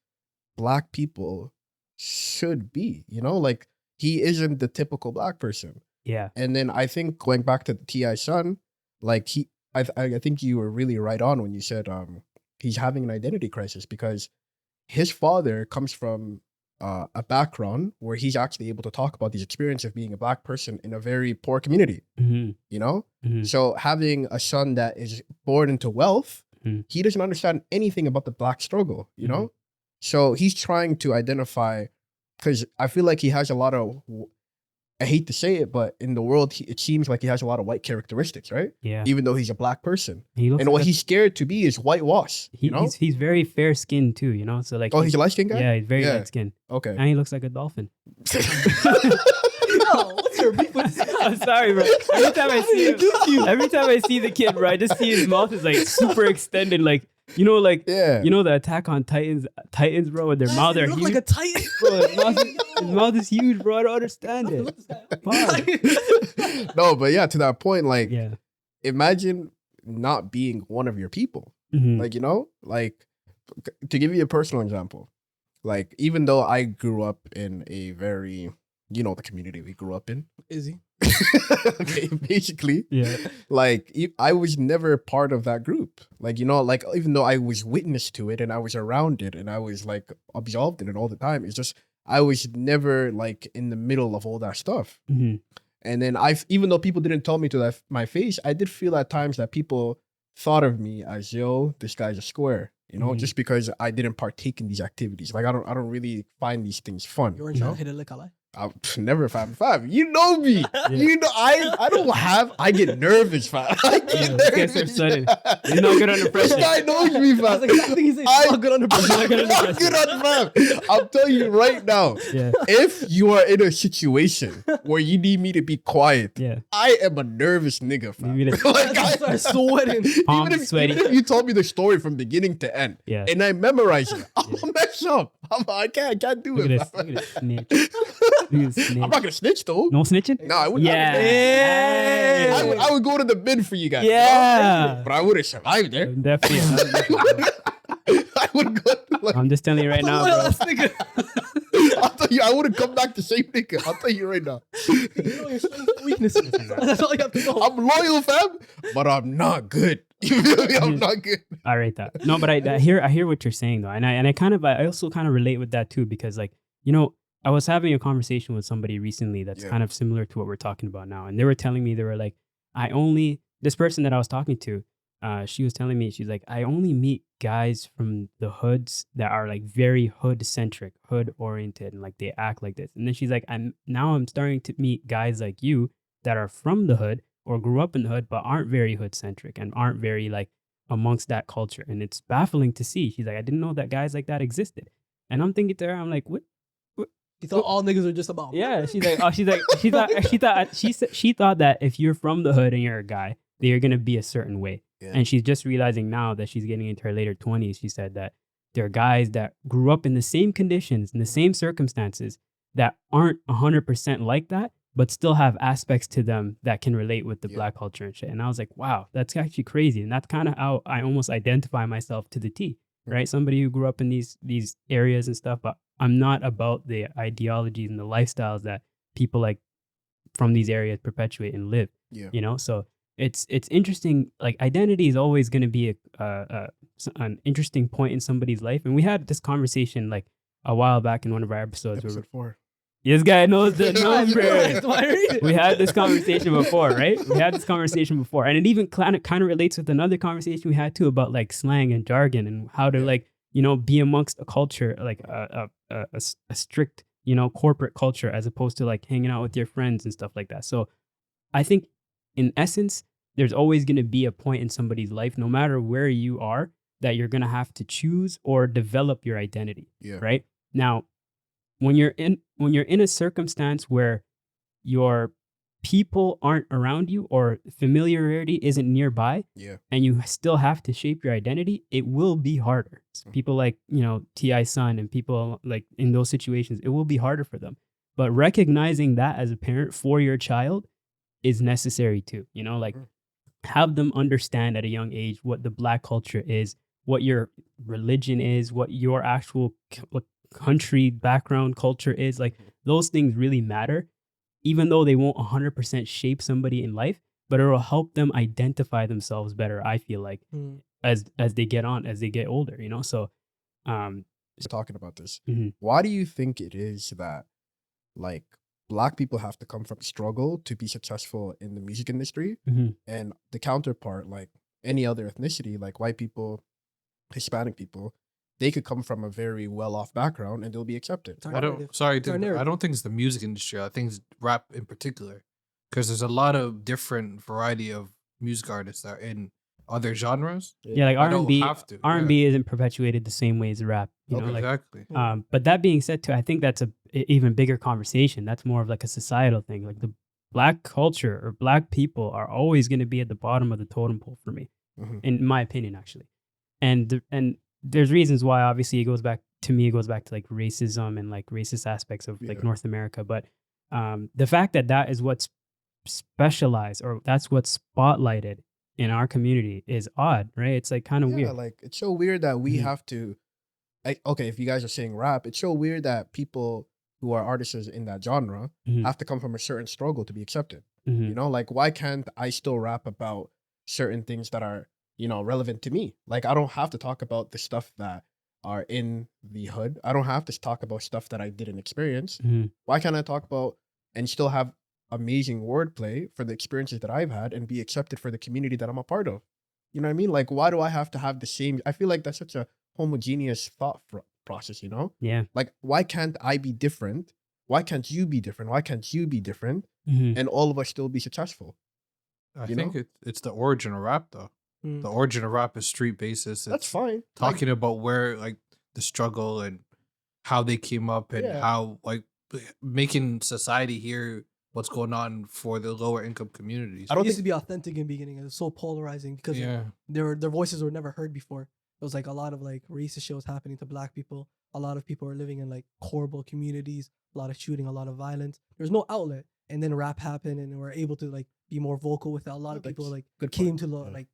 Black people should be. You know, like, he isn't the typical Black person. Yeah. And then I think going back to the T.I. son, like I think you were really right on when you said he's having an identity crisis, because his father comes from a background where he's actually able to talk about these experiences of being a Black person in a very poor community, Mm-hmm. you know? Mm-hmm. So having a son that is born into wealth, Mhm. he doesn't understand anything about the Black struggle, you know? So he's trying to identify, because I feel like he has a lot of, I hate to say it, but in the world, it seems like he has a lot of white characteristics, right? Yeah. Even though he's a Black person. He looks And like what he's scared to be is whitewash, you know? he's very fair skinned too, you know? So like, Oh, he's a light-skinned guy? yeah, he's very Yeah. light skinned. Okay. And he looks like a dolphin. Yo, what's your beef with this? I'm sorry, bro. Every time I see the kid, bro, I just see his mouth is like super extended, like, you know, like, Yeah. you know, the Attack on Titans, bro, with their mouth You are look huge. like a titan. Bro, his mouth is huge, bro. I don't understand it. Fuck. No, but yeah, to that point, like, Yeah. imagine not being one of your people. Mhm. Like, you know, like, to give you a personal example, like, even though I grew up in a very, you know, the community we grew up in, Is he? okay, basically, Yeah. like, I was never part of that group. Like, you know, like, even though I was witness to it and I was around it and I was like absolved in it all the time, it's just, I was never like in the middle of all that stuff. Mhm. And then even though people didn't tell me to my face, I did feel at times that people thought of me as, yo, this guy's a square, you know, Mhm. just because I didn't partake in these activities. Like, I don't really find these things fun. You weren't you trying know? to hit a lick, I like. I never five. You know me. You know I get nervous, fam. I get Yeah, nervous. this guy's sudden. He's not good under pressure. This guy knows me, fam. That's exactly what he said. He's not good under pressure. I'm not good on fam. I'll tell you right now. Yeah. If you are in a situation where you need me to be quiet, Yeah. I am a nervous nigga, fam. You need to- Like, I start sweating. Palms sweaty. even if you told me the story from beginning to end, Yeah. and I memorize it, I'm gonna mess up. I can't do Look it. at fam. this snitch. Look at this snitch. I'm not gonna snitch though. No snitching? No, I wouldn't. Yeah. I would go to the bin for you guys. Yeah. But I would have survived there. Definitely. I would go. Like, I'm just telling you right now, Loyal bro. ass nigga. I'll tell you, I would have come back the same nigga. I'll tell you right now. You know your strengths and weaknesses. That's all you have to know. I'm loyal, fam, but I'm not good. You feel me? I'm not good. I rate that. No, but I hear what you're saying though, and I also kind of relate with that too, because like, you know, I was having a conversation with somebody recently that's Yeah. kind of similar to what we're talking about now, and they were telling me, they were like, this person that I was talking to, she was telling me, she's like, I only meet guys from the hoods that are like very hood centric, hood oriented, and like they act like this. And then she's like, I'm starting to meet guys like you that are from the hood or grew up in the hood, but aren't very hood centric and aren't very like amongst that culture. And it's baffling to see. She's like, I didn't know that guys like that existed. And I'm thinking to her, I'm like, what? You thought all niggas are just about. Yeah. She's like, she thought that if you're from the hood and you're a guy, that you're gonna be a certain way. Yeah. And she's just realizing now that she's getting into her later 20s. She said that there are guys that grew up in the same conditions, in the same circumstances, that aren't 100% like that, but still have aspects to them that can relate with the Yeah. Black culture and shit. And I was like, wow, that's actually crazy. And that's kind of how I almost identify myself to the T, right? Somebody who grew up in these areas and stuff, but I'm not about the ideologies and the lifestyles that people like from these areas perpetuate and live, Yeah. you know? So it's interesting. Like identity is always going to be an interesting point in somebody's life. And we had this conversation like a while back in one of our episodes. Episode 4. This guy knows the numbers. Why We had this conversation before, right? We had this conversation before. And it even kind of relates with another conversation we had too about like slang and jargon and how to like, you know, be amongst a culture, like a strict, you know, corporate culture as opposed to like hanging out with your friends and stuff like that. So I think in essence, there's always going to be a point in somebody's life, no matter where you are, that you're going to have to choose or develop your identity. Yeah. Right now, when you're in a circumstance where your people aren't around you or familiarity isn't nearby, and you still have to shape your identity, it will be harder. People like, you know, T.I.'s son and people like in those situations, it will be harder for them. But recognizing that as a parent for your child is necessary too. You know, like have them understand at a young age what the Black culture is, what your religion is, what your actual country background culture is. Like those things really matter, even though they won't 100% shape somebody in life, but it will help them identify themselves better, I feel like, as they get older, you know? So talking about this, mm-hmm. Why do you think it is that like Black people have to come from struggle to be successful in the music industry, and the counterpart, like any other ethnicity, like white people, Hispanic people, they could come from a very well-off background and they'll be accepted? I don't think it's the music industry. I think it's rap in particular, because there's a lot of different variety of music artists that are in other genres. Yeah, like R&B isn't perpetuated the same way as rap. You know, exactly. But that being said, too, I think that's a even bigger conversation. That's more of like a societal thing. Like the Black culture or Black people are always going to be at the bottom of the totem pole for me, in my opinion, actually. And there's reasons why. Obviously, it goes back to like racism and like racist aspects of like North America. But the fact that is what's specialized or that's what's spotlighted in our community is odd, right? It's like kind of weird. Like it's so weird that we have to. Okay, if you guys are saying rap, it's so weird that people who are artists in that genre have to come from a certain struggle to be accepted. You know, like why can't I still rap about certain things that are, you know, relevant to me? Like I don't have to talk about the stuff that are in the hood. I don't have to talk about stuff that I didn't experience. Why can't I talk about and still have amazing wordplay for the experiences that I've had and be accepted for the community that I'm a part of? You know what I mean? Like why do I have to have the same? I feel like that's such a homogeneous thought process, you know? Yeah. Like why can't I be different? Why can't you be different? Why can't you be different? And all of us still be successful? I think it's the origin of rap though. The origin of rap is street basis. That's fine. Talking about where like the struggle and how they came up and how like making society hear what's going on for the lower income communities. It used to be authentic in the beginning. It was so polarizing because their voices were never heard before. It was like a lot of like racist shows happening to Black people. A lot of people are living in like horrible communities, a lot of shooting, a lot of violence. There's no outlet. And then rap happened and we're able to like be more vocal with it. A lot of people like came to like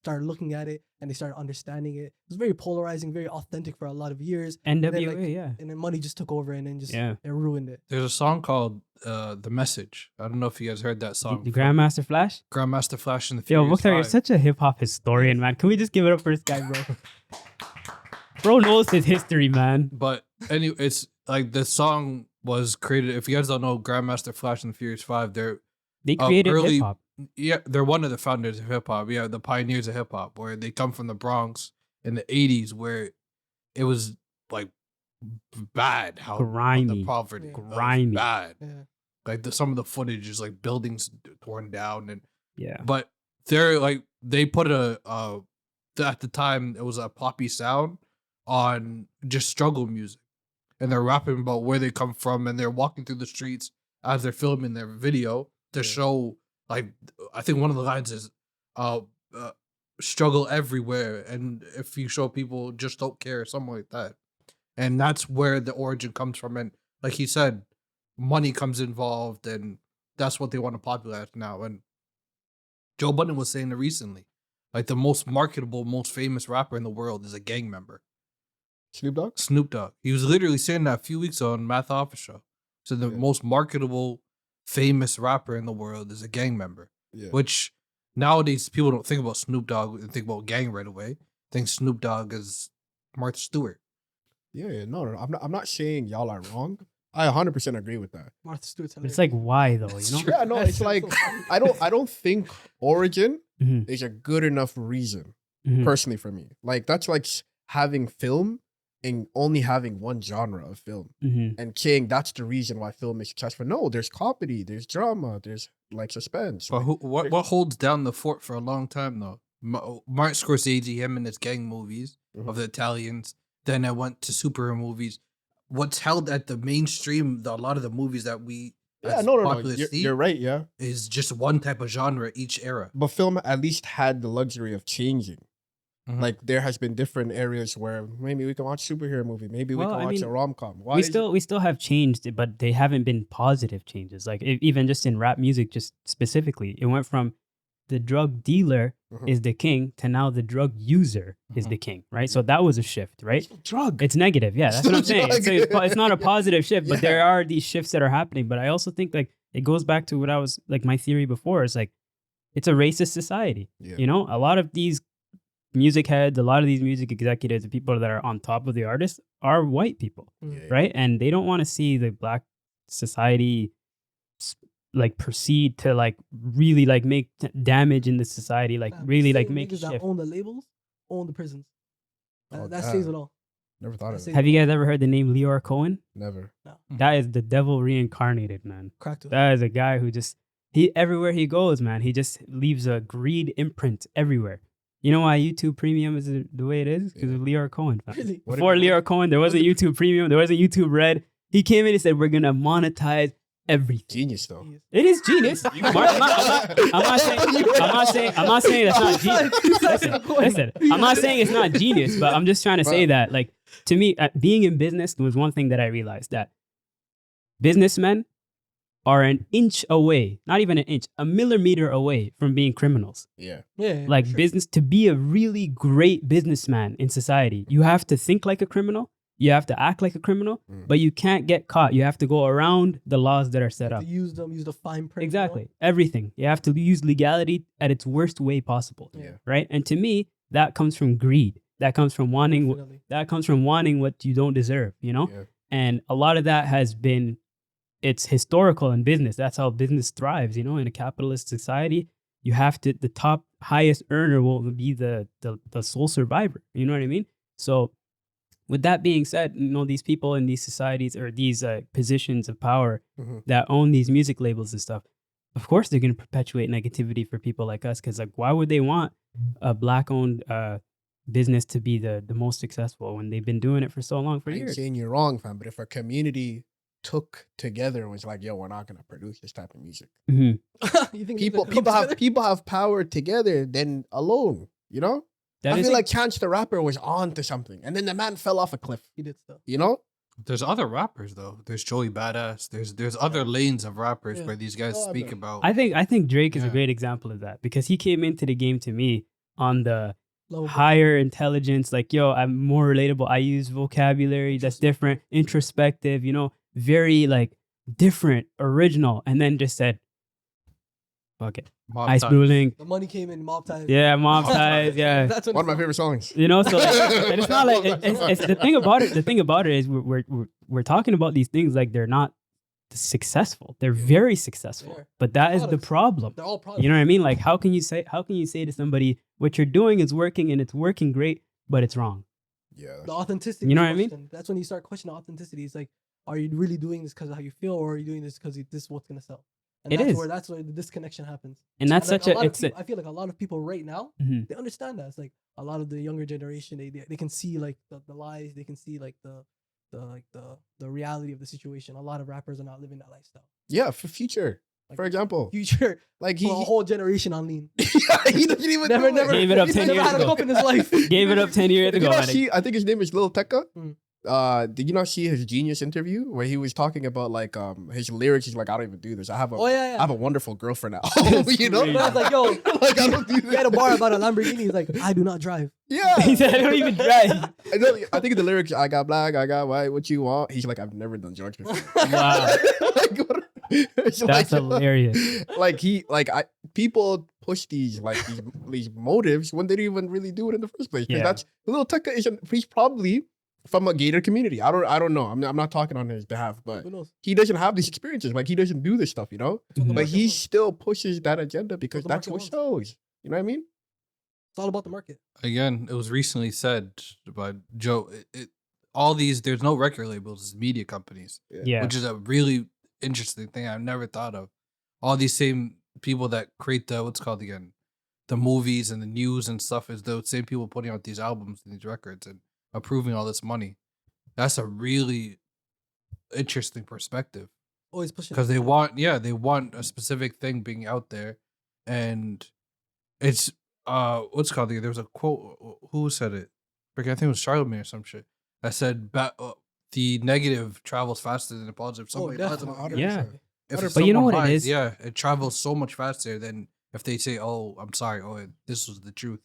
started looking at it and they started understanding it. It was very polarizing, very authentic for a lot of years. NWA, and then money just took over and then just it ruined it. There's a song called The Message. I don't know if you guys heard that song. The Grandmaster Flash? Grandmaster Flash and the Furious Yo, Mukhtar, you're such a hip-hop historian, man. Can we just give it up for this guy, bro? Bro knows his history, man. But anyway, it's like the song was created. If you guys don't know Grandmaster Flash and the Furious 5, they created hip-hop. Yeah, they're one of the founders of hip hop. Yeah, the pioneers of hip hop, where they come from the Bronx in the 80s, where it was like bad how grimy, the poverty, grimy, bad. Yeah. Like some of the footage is like buildings torn down and But they're like they put at the time it was a poppy sound on just struggle music, and they're rapping about where they come from, and they're walking through the streets as they're filming their video to show. Like, I think one of the lines is, struggle everywhere. And if you show people just don't care, something like that. And that's where the origin comes from. And like he said, money comes involved and that's what they want to popularize now. And Joe Budden was saying it recently. Like the most marketable, most famous rapper in the world is a gang member. Snoop Dogg? Snoop Dogg. He was literally saying that a few weeks ago on Math Office Show. So the most marketable, famous rapper in the world is a gang member, which nowadays people don't think about Snoop Dogg and think about gang right away. Think Snoop Dogg is Martha Stewart. Yeah, no. I'm not saying y'all are wrong. I 100% agree with that. Martha Stewart's It's like, why though? You know? Yeah, no. It's like I don't think origin Mhm. is a good enough reason Mhm. personally for me. Like that's like having film and only having one genre of film Mhm. and saying that's the reason why film is successful. No, there's comedy, there's drama, there's like suspense. But what holds down the fort for a long time though? Martin Scorsese, him and his gang movies of the Italians. Then I went to superhero movies. What's held at the mainstream, a lot of the movies that we No. You're right, yeah. is just one type of genre each era. But film at least had the luxury of changing. Mhm. Like there has been different areas where maybe we can watch superhero movie, maybe we Well, can I watch mean, a rom-com. We still have changed, but they haven't been positive changes. Like even just in rap music, just specifically, it went from the drug dealer is the king to now the drug user is the king, right? So that was a shift, right? drug. It's negative, yeah. That's what I'm saying. It's not a positive shift, but Yeah. there are these shifts that are happening. But I also think like it goes back to what I was like my theory before. It's like it's a racist society. Yeah. You know, a lot of these music heads, a lot of these music executives, the people that are on top of the artists are white people, right? And they don't want to see the black society like proceed to like really like make damage in the society, like really like make niggas that shift. own the labels, own the prisons. Oh, That damn. says it all. Never thought of That's it. it. Have you guys ever heard the name Leor Cohen? Never. That is the devil reincarnated, man. Cracked it. That is a guy who just everywhere he goes, man, he just leaves a greed imprint everywhere. You know why YouTube Premium is the way it is? Because of Leor Cohen. Fam. Really? Before Leor Cohen, there wasn't YouTube Premium, there wasn't YouTube Red. He came in and said, "We're gonna monetize everything." Genius though. It is genius. I'm not saying that's not genius. Listen, I'm not saying it's not genius, but I'm just trying to say that, like, to me, being in business was one thing that I realized, that businessmen are an inch away, not even an inch, a millimeter away from being criminals. Yeah. Yeah. Like sure. business, to be a really great businessman in society, you have to think like a criminal. You have to act like a criminal, but you can't get caught. You have to go around the laws that are set up. Use the fine print. Exactly. Everything. You have to use legality at its worst way possible. Yeah. Right? And to me, that comes from greed. That comes from wanting what you don't deserve, you know? Yeah. And a lot of that has been, it's historical in business. That's how business thrives, you know, in a capitalist society. You have to, the top highest earner will be the sole survivor. You know what I mean? So with that being said, you know, these people in these societies or these positions of power that own these music labels and stuff, of course they're going to perpetuate negativity for people like us. Because like, why would they want a black-owned business to be the most successful when they've been doing it for so long, for I ain't years? saying you're wrong, fam, but if a community took together and was like, yo, we're not gonna produce this type of music. Mhm. You think People have power together than alone, you know? I feel like Chance the Rapper was on to something, and then the man fell off a cliff. He did stuff. You know? There's other rappers though. There's Joey Badass. There's other lanes of rappers where these guys Oh, I speak know. about. I think Drake is a great example of that, because he came into the game to me on the higher intelligence, like, yo, I'm more relatable. I use vocabulary that's different, introspective, you know, very like different, original, and then just said, fuck it. Mob Ice Ties. Building. The money came in mob ties. Yeah, mob ties. Yeah. That's One of my favorite songs. You know, so like, and it's not like it's the thing about it. The thing about it is we're talking about these things like they're not successful. They're very successful, but that is the problem. They're all products. You know what I mean? Like, how can you say to somebody what you're doing is working and it's working great, but it's wrong? Yeah. The authenticity. You know what I mean? question. That's when you start questioning authenticity. It's like, are you really doing this because of how you feel, or are you doing this because this is what's gonna sell? And that's where the disconnection happens. And that's like such a I feel like a lot of people right now, they understand that. It's like a lot of the younger generation, they can see like the lies, they can see like the reality of the situation. A lot of rappers are not living that lifestyle. Yeah, for Future, for example. Future, like a whole generation on lean. He doesn't even never gave it up 10 years had a ago. cup in his life. Gave it up 10 years Did ago. you not see, I think his name is Lil Tecca. Did you not see his Genius interview where he was talking about like his lyrics? He's like, I don't even do this. I have a wonderful girlfriend now. You know? I was like, yo, like, I don't do this. He had a bar about a Lamborghini. He's like, I do not drive. Yeah. He said, I don't even drive. I think the lyrics, I got black, I got white, what you want? He's like, I've never done drugs before. Wow. Like, That's hilarious. People push these motives when they didn't even really do it in the first place. Because that's Lil Tecca he's probably from a gator community. I don't know. I'm not talking on his behalf, but he doesn't have these experiences. Like he doesn't do this stuff, you know. But he still pushes that agenda because that's what shows. You know what I mean? It's all about the market. Again, it was recently said by Joe. All these, there's no record labels, it's media companies. Yeah. Which is a really interesting thing I've never thought of. All these same people that create the movies and the news and stuff is the same people putting out these albums and these records and approving all this money. That's a really interesting perspective. Always pushing because they want a specific thing being out there, and it's what's it called? There was a quote. Who said it? I think it was Charlemagne or some shit. I said the negative travels faster than the positive. Yeah. But you know what it is? Yeah, it travels so much faster than if they say, "Oh, I'm sorry. Oh, this was the truth."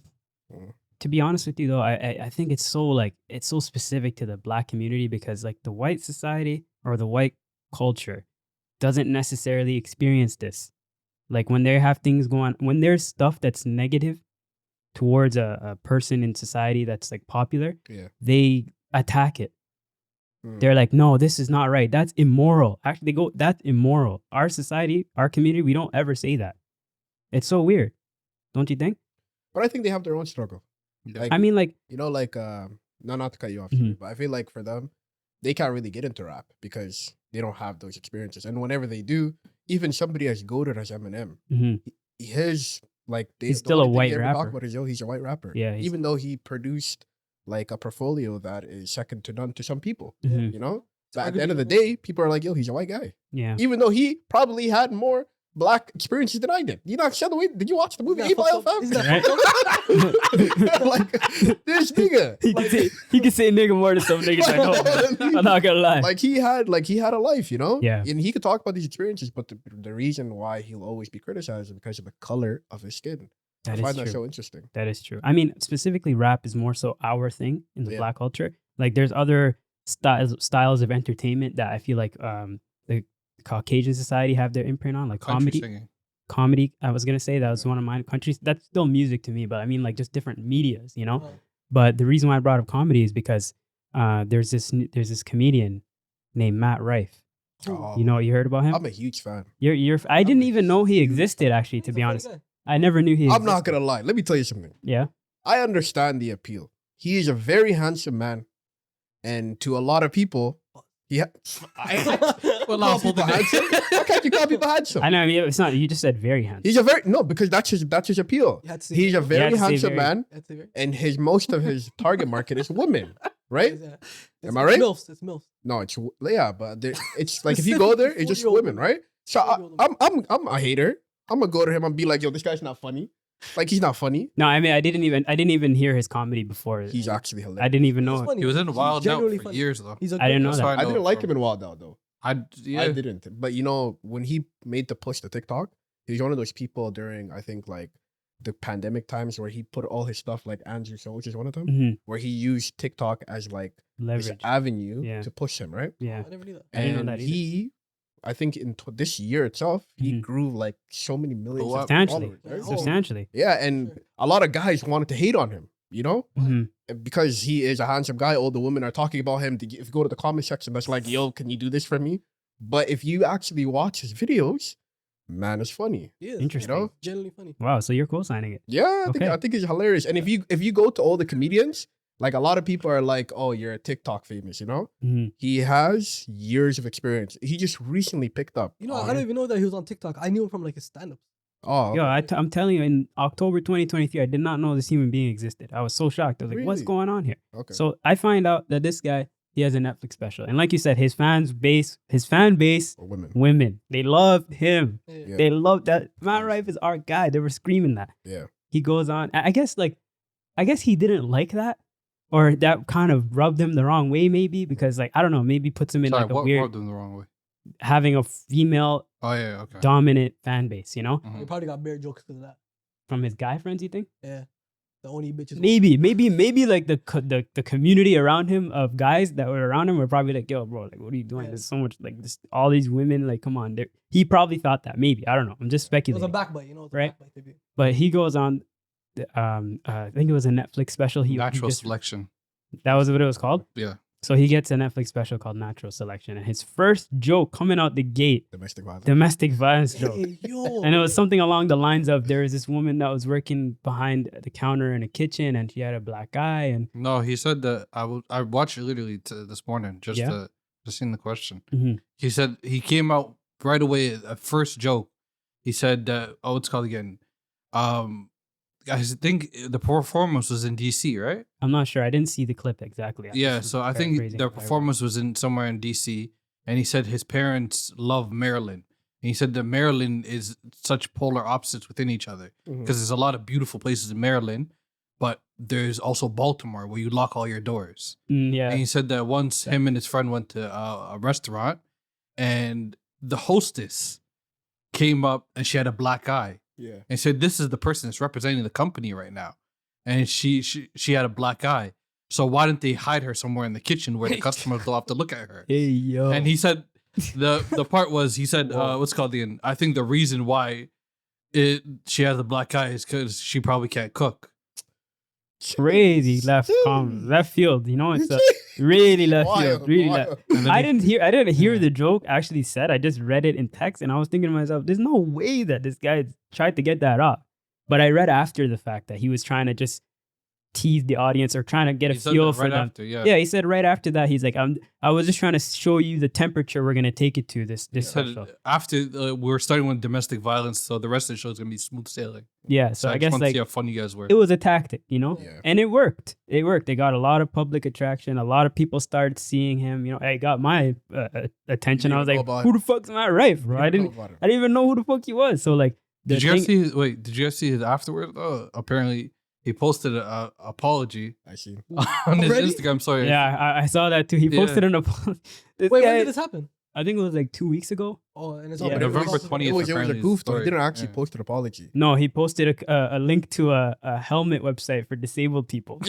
To be honest with you, though, I think it's so specific to the Black community because like the white society or the white culture doesn't necessarily experience this. Like when they have things going, when there's stuff that's negative towards a person in society that's like popular, they attack it. They're like, no, this is not right. That's immoral. Actually, they go, that's immoral. Our society, our community, we don't ever say that. It's so weird, don't you think? But I think they have their own struggle. Like, I mean, like, you know, like, not to cut you off, but I feel like for them, they can't really get into rap because they don't have those experiences. And whenever they do, even somebody as goated as Eminem, he's still a white rapper. Talk about is, he's a white rapper. Yeah, even though he produced like a portfolio that is second to none to some people, you know. But at the end of the day, people are like, yo, he's a white guy. Yeah. Even though he probably had more Black experiences than I did. You know, did you watch the movie 8 Mile fam? Like this nigga. He can say nigga more than some niggas I know. I'm not gonna lie. Like he had a life, you know? Yeah. And he could talk about these experiences, but the reason why he'll always be criticized is because of the color of his skin. I find that so interesting. That is true. I mean, specifically rap is more so our thing in the Black culture. Like there's other styles of entertainment that I feel like the Caucasian society have their imprint on, like comedy. I was gonna say that was one of my countries. That's still music to me, but I mean like just different medias, you know. But the reason why I brought up comedy is because there's this comedian named Matt Rife. You know, you heard about him? I'm a huge fan. I didn't even know he existed. Actually, to be honest, I never knew he existed. I'm not gonna lie. Let me tell you something. Yeah, I understand the appeal. He is a very handsome man, and to a lot of people. How can't you call people handsome? I know. I mean, it's not. You just said very handsome. He's because that's his appeal. He's a very handsome man, and most of his target market is women, right? Am I right? It's MILFs. No, but it's like if you go there, it's just women, right? So I'm a hater. I'm gonna go to him and be like, yo, this guy's not funny. Like he's not funny. No, I mean I didn't even hear his comedy before. He's actually hilarious. I didn't even know it. He was in Wild Out for years though. I didn't know that. I didn't like him in Wild Out though. I didn't. But you know, when he made the push to TikTok, he was one of those people during I think like the pandemic times where he put all his stuff like Andrew Schultz is one of them, where he used TikTok as like leverage his avenue to push him, right? Yeah. I never knew that. I didn't know that either. I think in this year itself, he grew like so many millions of followers. Right? Substantially. Yeah, and a lot of guys wanted to hate on him, you know? Because he is a handsome guy, all the women are talking about him. If you go to the comment section, that's like, yo, can you do this for me? But if you actually watch his videos, man, it's funny. Yeah, interesting. You know? Genuinely funny. Wow, so you're co-signing it. Yeah, I think it's hilarious. And if you go to all the comedians, like a lot of people are like, oh, you're a TikTok famous, you know? He has years of experience. He just recently picked up. You know, I don't even know that he was on TikTok. I knew him from like his stand-ups. Oh, okay. Yo, I'm telling you, in October 2023, I did not know this human being existed. I was so shocked. I was like, what's going on here? Okay. So I find out that this guy, he has a Netflix special. And like you said, his fan base, women. They loved him. Yeah. They loved that. Matt Rife is our guy. They were screaming that. Yeah. He goes on. I guess he didn't like that. Or that kind of rubbed him the wrong way, maybe, because like I don't know, maybe puts him in like a weird. Rubbed him the wrong way? Having a female, dominant fan base, you know. He probably got bare jokes because of that. From his guy friends, you think? Yeah. The only bitches. Maybe like the community around him of guys that were around him were probably like, yo, bro, like, what are you doing? There's so much like this, all these women, like, come on. He probably thought that. Maybe, I don't know. I'm just speculating. It was a backbite, you know, right? Backbite, but he goes on. I think it was a Netflix special. Natural Selection. That was what it was called? Yeah. So he gets a Netflix special called Natural Selection. And his first joke coming out the gate, domestic violence joke. Hey, yo. And it was something along the lines of, there was this woman that was working behind the counter in a kitchen and she had a black eye. And no, he said that I watched it literally this morning just seeing the question. Mm-hmm. He said he came out right away, a first joke. He said, what's it called again? I think the performance was in DC, right? I'm not sure. I didn't see the clip exactly. Yeah, so I think the performance was in somewhere in DC, and he said his parents love Maryland. And he said that Maryland is such polar opposites within each other because there's a lot of beautiful places in Maryland, but there's also Baltimore where you lock all your doors. Yeah. And he said that once him and his friend went to a restaurant, and the hostess came up and she had a black eye. Yeah. And said, this is the person that's representing the company right now. And she had a black eye. So why didn't they hide her somewhere in the kitchen where the customers don't have to look at her? Hey, yo. And he said, the part was, he said, what's called the, I think the reason why she has a black eye is because she probably can't cook. Crazy left field, you know, it's a really left field, really left. I didn't hear the joke actually said. I just read it in text, and I was thinking to myself, "There's no way that this guy tried to get that off." But I read after the fact that he was trying to just tease the audience or trying to get a feel for them. Yeah, he said right after that, he's like, I was just trying to show you the temperature we're gonna take it to this special. After we're starting with domestic violence, so the rest of the show is gonna be smooth sailing. Yeah, so I guess like see how fun you guys were. It was a tactic, you know, and it worked. It worked. They got a lot of public attraction. A lot of people started seeing him. You know, it got my attention. I was like, who the fuck's Matt Rife, bro? I didn't even know who the fuck he was. So like, did you guys see his afterwards? Apparently. He posted an apology. I see on his Instagram. Sorry. Yeah, I saw that too. He posted an apology. Wait, when did this happen? I think it was like 2 weeks ago. Oh, and it's November 20th. It was a goof. He didn't actually post an apology. No, he posted a link to a helmet website for disabled people.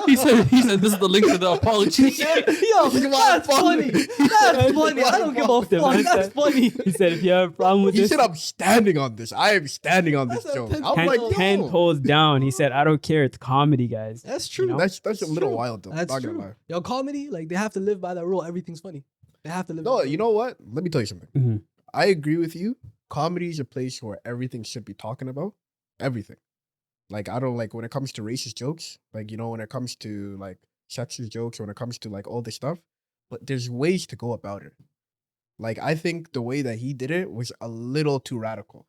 he said this is the link to the apology. Yo, that's funny. That's funny. I don't give a fuck. That's funny. He said if you have a problem with this, he said I'm standing on this. I am standing on this joke. I'm like 10 toes down. He said I don't care. It's comedy, guys. That's true. You know? That's a little wild though. That's true. Yo, comedy, like they have to live by that rule. Everything's funny. They have to live. No, you know what? Let me tell you something. Mm-hmm. I agree with you. Comedy is a place where everything should be talking about everything. Like I don't like when it comes to racist jokes. Like you know when it comes to like sexist jokes, or when it comes to like all this stuff. But there's ways to go about it. Like I think the way that he did it was a little too radical.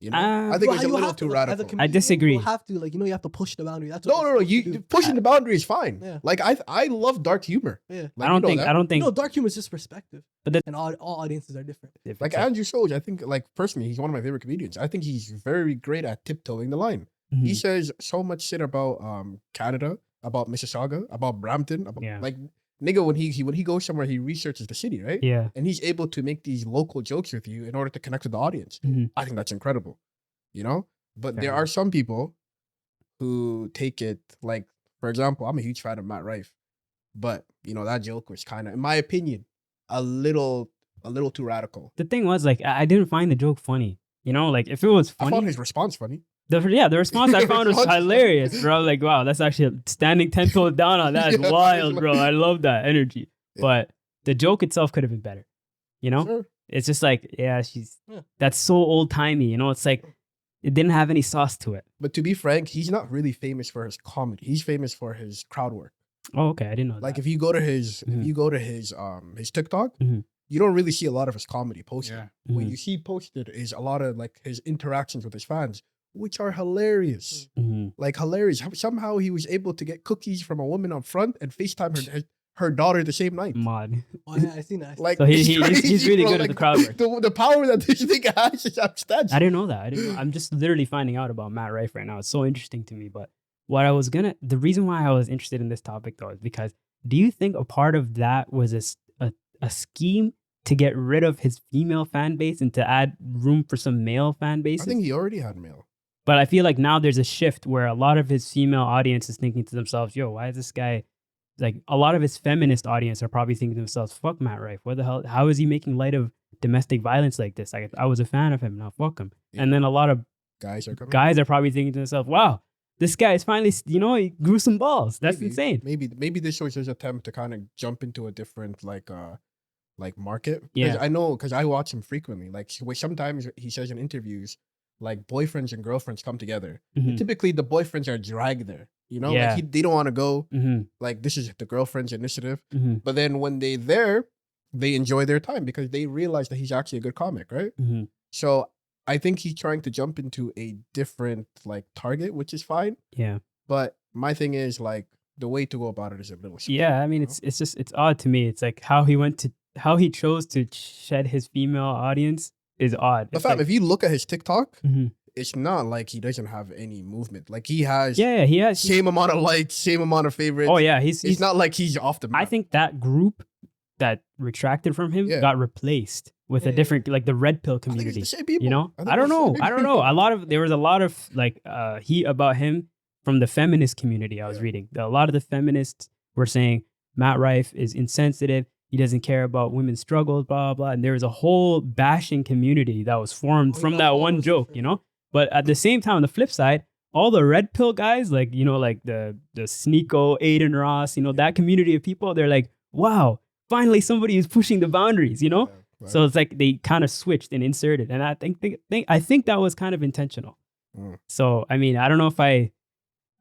You know, I think it's a little too radical. I disagree. You have to you have to push the boundary. That's no. You pushing the boundary is fine. Yeah. Like I love dark humor. Yeah. Like, I don't think. No, dark humor is just perspective. But and all audiences are different. Like Andrew Schultz, I think like personally, he's one of my favorite comedians. I think he's very great at tiptoeing the line. Mm-hmm. He says so much shit about Canada, about Mississauga, about Brampton, about, like nigga when he goes somewhere, he researches the city, right? Yeah. And he's able to make these local jokes with you in order to connect with the audience. Mm-hmm. I think that's incredible. You know? But there are some people who take it like, for example, I'm a huge fan of Matt Rife. But, you know, that joke was kind of, in my opinion, a little too radical. The thing was, like, I didn't find the joke funny. You know, like, if it was funny. I found his response funny. The response I found was hilarious, bro. Like, wow, that's actually standing 10 toes down on that is wild, bro. I love that energy. Yeah. But the joke itself could have been better. You know? Sure. It's just like, that's so old-timey. You know, it's like, it didn't have any sauce to it. But to be frank, he's not really famous for his comedy. He's famous for his crowd work. Oh, okay. I didn't know that. Like if you go to his TikTok, you don't really see a lot of his comedy posted. Yeah. What you see posted is a lot of like his interactions with his fans, which are hilarious. Mm-hmm. Like hilarious. Somehow he was able to get cookies from a woman up front and FaceTime her daughter the same night. Mod. Oh yeah, I seen that. Like so he's really good at the crowd work. The power that this nigga has is outstanding. I didn't know that. I'm just literally finding out about Matt Rife right now. It's so interesting to me. But the reason why I was interested in this topic though is because do you think a part of that was a scheme to get rid of his female fan base and to add room for some male fan bases? I think he already had male. But I feel like now there's a shift where a lot of his female audience is thinking to themselves, yo, why is this guy, like a lot of his feminist audience are probably thinking to themselves, fuck Matt Rife. What the hell? How is he making light of domestic violence like this? I was a fan of him. Now fuck him. Yeah. And then a lot of guys are probably thinking to themselves, wow, this guy is finally, he grew some balls. That's insane. Maybe this was his attempt to kind of jump into a different like market. Yeah, I know because I watch him frequently. Like sometimes he says in interviews, like boyfriends and girlfriends come together. Mm-hmm. Typically, the boyfriends are dragged there. Like they don't want to go. Mm-hmm. Like this is the girlfriend's initiative. Mm-hmm. But then when they're there, they enjoy their time because they realize that he's actually a good comic, right? Mm-hmm. So I think he's trying to jump into a different like target, which is fine. Yeah. But my thing is like the way to go about it is a little. Yeah, I mean it's odd to me. It's like how he chose to shed his female audience is odd. But fam, if you look at his TikTok, mm-hmm. it's not like he doesn't have any movement. Like he has same amount of likes, same amount of favorites. Oh yeah, it's not like he's off the map. I think that group that retracted from him got replaced with a different, like the red pill community. I don't know. There was a lot of like heat about him from the feminist community. I was reading a lot of the feminists were saying Matt Rife is insensitive. He doesn't care about women's struggles, blah, blah, blah. And there was a whole bashing community that was formed from that one joke, But at the same time, on the flip side, all the red pill guys, like, like the Sneeko, Aiden Ross, that community of people, they're like, wow, finally somebody is pushing the boundaries, Right. So it's like they kind of switched and inserted. And I think that was kind of intentional. Mm. So, I mean, I don't know if I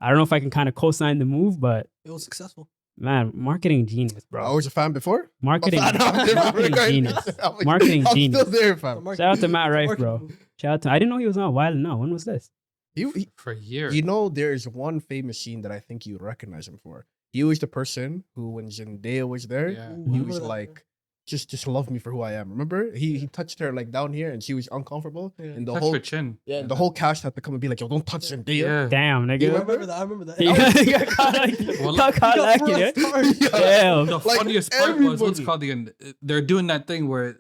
can kind of co-sign the move, but it was successful. Man, marketing genius, bro. I was a fan before. Marketing genius. Marketing genius. I'm still there, fam. Shout out to Matt Rife, bro. Shout out to. I didn't know he was on Wild Now. When was this? For years. There's one famous scene that I think you recognize him for. He was the person who, when Zendaya was there, he was like, just love me for who I am. Remember? He touched her like down here and she was uncomfortable. Yeah. And the touched whole her chin. Yeah, and the whole cast had to come and be like, yo, don't touch Zendaya. Yeah. Damn, nigga. I remember that. He got caught The funniest part was what's called again. They're doing that thing where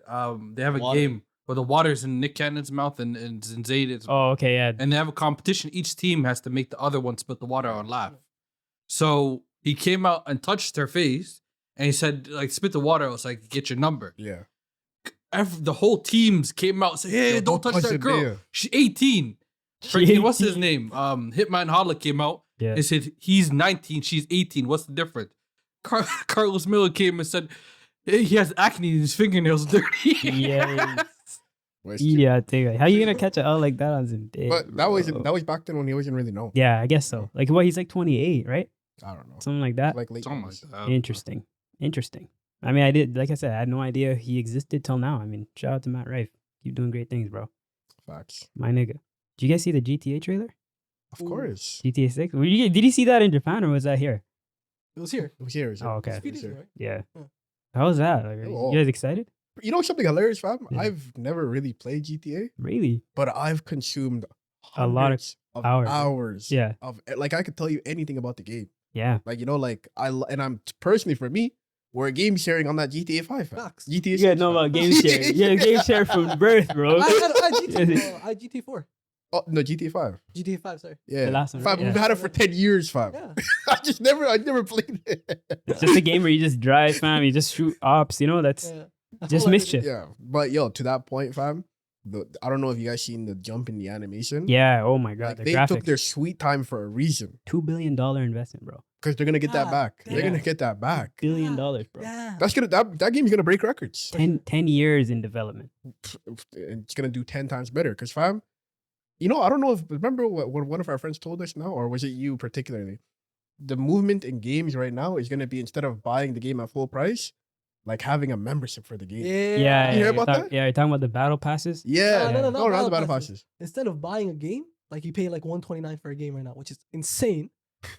they have a game where the water's in Nick Cannon's mouth and Zendaya. Oh, okay, yeah. And they have a competition. Each team has to make the other one spit the water out and laugh. So he came out and touched her face. And he said, like, spit the water. I was like, get your number. Yeah. The whole teams came out and said, hey, don't touch that girl. There. She's 18. What's his name? Hitman Holla came out and said, he's 19, she's 18. What's the difference? Carlos Miller came and said, hey, he has acne and his fingernails dirty. Yes. Yeah, how you gonna catch an L like that on Zendaya? But that was back then when he wasn't really known. Yeah, I guess so. Like, he's like 28, right? I don't know. Something like that. Like late. Interesting. I mean, like I said, I had no idea he existed till now. I mean, shout out to Matt Rife. Keep doing great things, bro. Facts. My nigga. Did you guys see the GTA trailer? Of course. GTA 6? Did you see that in Japan or was that here? It was here. Oh, okay. Right? Yeah. How was that? Like, you guys excited? You know something hilarious, fam? Yeah. I've never really played GTA. Really? But I've consumed a lot of hours. Yeah. Like, I could tell you anything about the game. Yeah. Like, I'm personally, for me, we're game sharing on that GTA 5. Facts. GTA 6. You know about game sharing. Yeah, game share from birth, bro. I GTA 4. Oh, no, GTA 5. GTA 5, sorry. Yeah. The last one. Fam, we've had it for 10 years, fam. Yeah. I never played it. It's just a game where you just drive, fam. You just shoot ops, that's just mischief. Yeah. But yo, to that point, fam, I don't know if you guys seen the jump in the animation. Yeah, oh my God. Like, they took their sweet time for a reason. $2 billion investment, bro. Because they're gonna get that back. They're gonna get that back. $1 billion, bro. Yeah. That game's gonna break records. 10 years in development. It's gonna do 10 times better. Because fam, I don't know remember what one of our friends told us now, or was it you particularly? The movement in games right now is gonna be, instead of buying the game at full price, like having a membership for the game. Yeah. You hear about that? Yeah, you're talking about the battle passes? Yeah. No, around the battle passes. Instead of buying a game, like you pay like $129 for a game right now, which is insane.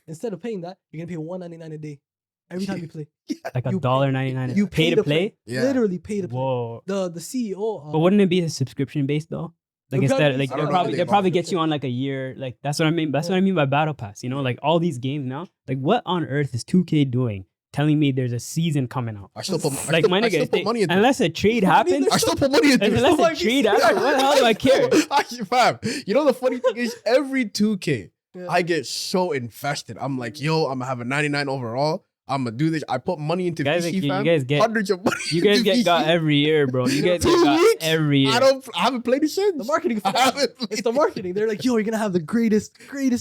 Instead of paying that, you're gonna pay $199 a day every time you play. Like $1.99. You pay to play? Yeah. Literally pay to play. Whoa. The CEO. But wouldn't it be a subscription based though? Like instead, like they probably get you on like a year. Like that's what I mean. That's what I mean by battle pass. Like all these games now. Like what on earth is 2K doing telling me there's a season coming out. I still put like my nigga, put money into unless a trade happens. I still put money into it. Unless a trade happens, what the hell do I care? Actually, fam, you know the funny thing is every 2K, I get so invested. I'm like, yo, I'm gonna have a 99 overall. I'm gonna do this. I put money into VC, fam. You guys get hundreds of money. You guys get got every year, bro. You guys get got every year. I haven't played it since. The marketing. It's the marketing. They're like, yo, you're gonna have the greatest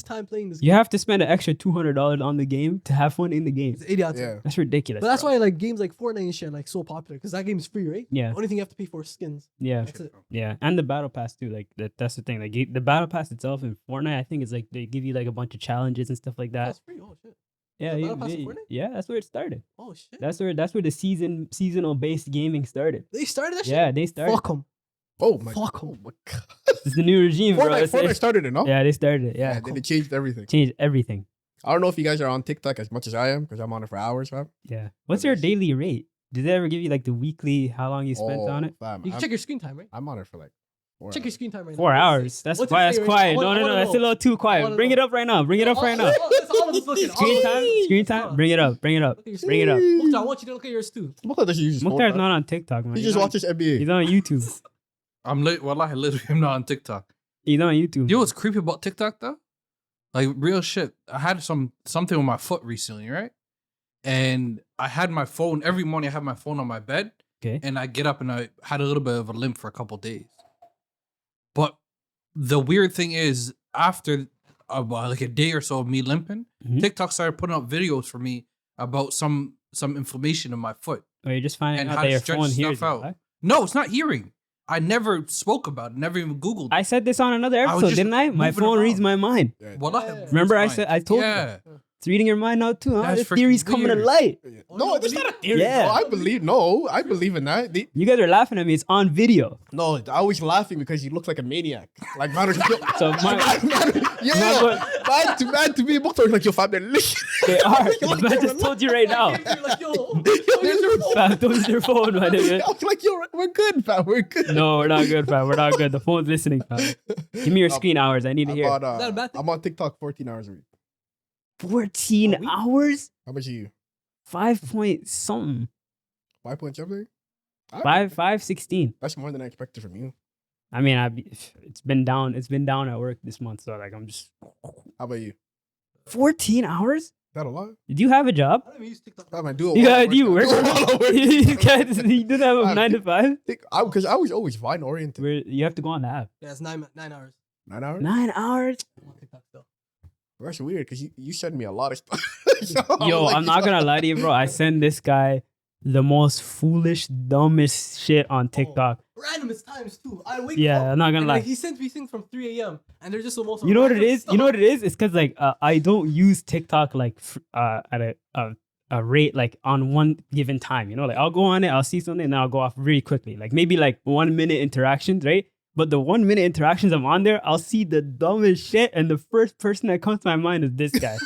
time playing this game. You have to spend an extra $200 on the game to have fun in the game. It's idiotic. Yeah. That's ridiculous. But that's why like games like Fortnite and shit like so popular because that game is free, right? Yeah. The only thing you have to pay for is skins. Yeah. That's it. Yeah, and the battle pass too. Like that's the thing. Like the battle pass itself in Fortnite, I think is like they give you like a bunch of challenges and stuff like that. That's free. Oh shit. Yeah, The battle pass in Fortnite? yeah, that's where it started. Oh shit. That's where the seasonal based gaming started. They started that shit. Yeah, they started. Fuck them. Oh my Fuck god. It's the new regime, bro. Fortnite started it, no? Yeah, they started it. Yeah, Yeah, then it changed everything. changed everything. I don't know if you guys are on TikTok as much as I am because I'm on it for hours, fam. Yeah. What's your daily rate? Did they ever give you like the weekly how long you spent on it? Fam, You can check your screen time, right? I'm on it for like 4 Check your hours. screen time right now. 4 hours. That's What's quiet. it That's say right quiet. now? I No, wanna that's a know. little too I quiet. wanna Bring it know. up right now. Bring it up right now. That's all of us looking. Screen time. Screen time. Bring it up. Bring it up. Bring it up. Mukhtar, I want you to look at yours too. Mukhtar doesn't use his phone, Mukhtar's fam. not on TikTok, man. He He's just on- watches NBA. He's on YouTube. Wallahi, literally, I'm not on TikTok. He's on YouTube. You know what's creepy about TikTok though? Like real shit. I had something with my foot recently, right? And I had my phone every morning. I have my phone on my bed, Okay. and I get up and I had a little bit of a limp for a couple days. But the weird thing is, after like a day or so of me limping, Mhm. TikTok started putting up videos for me about some inflammation in my foot. Or you're just finding And out how that to your stretch phone stuff hears you, out. right? No, it's not hearing. I never spoke about it. Never even Googled. I said this on another I was episode, just didn't I? My moving phone reads around. my mind. Yeah. Wallahi, Remember I it's said fine. I told Yeah. you. It's reading your mind now too, huh? That's The theory's freaking coming to weird. light. No, it's not a theory. Yeah. No, I believe. No, I believe in that. You guys are laughing at me. It's on video. No, I was laughing because you look like a maniac. Like man, So man to me, Mukhtar was like your family. Listen, they are. I just told you right now. You're like, yo, there's your phone. Fam, don't use your phone, my nigga. I was like, yo, we're good, fam. We're good. No, we're not good, fam. We're not good. The phone's listening, fam. Give me your screen hours. I need to hear. I'm on, Is that a bad thing? I'm on TikTok 14 hours a week. 14 A week? hours? How much are you? 5 point something. 5 point something? 5.16. That's more than I expected from you. I mean, it's been down. It's been down at work this month, so like I'm just How about you? 14 hours. Is that a lot? Did you have a job? I don't even use TikTok. Fam, I do. You got you work? Because You guys, you didn't have a 9 to 5. I was always Vine oriented. Where you have to go on the app. Yeah, it's 9 hours. 9 hours? 9 hours. I'm on TikTok still. That's weird because you send me a lot of stuff. So Yo, like, I'm not gonna lie to you, bro. I send this guy the most foolish, dumbest shit on TikTok. Randomest times too. I wake Yeah, up. I'm not gonna and, lie. Like, he sends me things from 3 a.m. and they're just the most. You know what it random is? You know stuff. what it is? It's because like I don't use TikTok like at a rate like on one given time. You know, like I'll go on it, I'll see something, and then I'll go off really quickly. Like maybe like 1 minute interactions, right? But the 1 minute interactions I'm on there, I'll see the dumbest shit, and the first person that comes to my mind is this guy.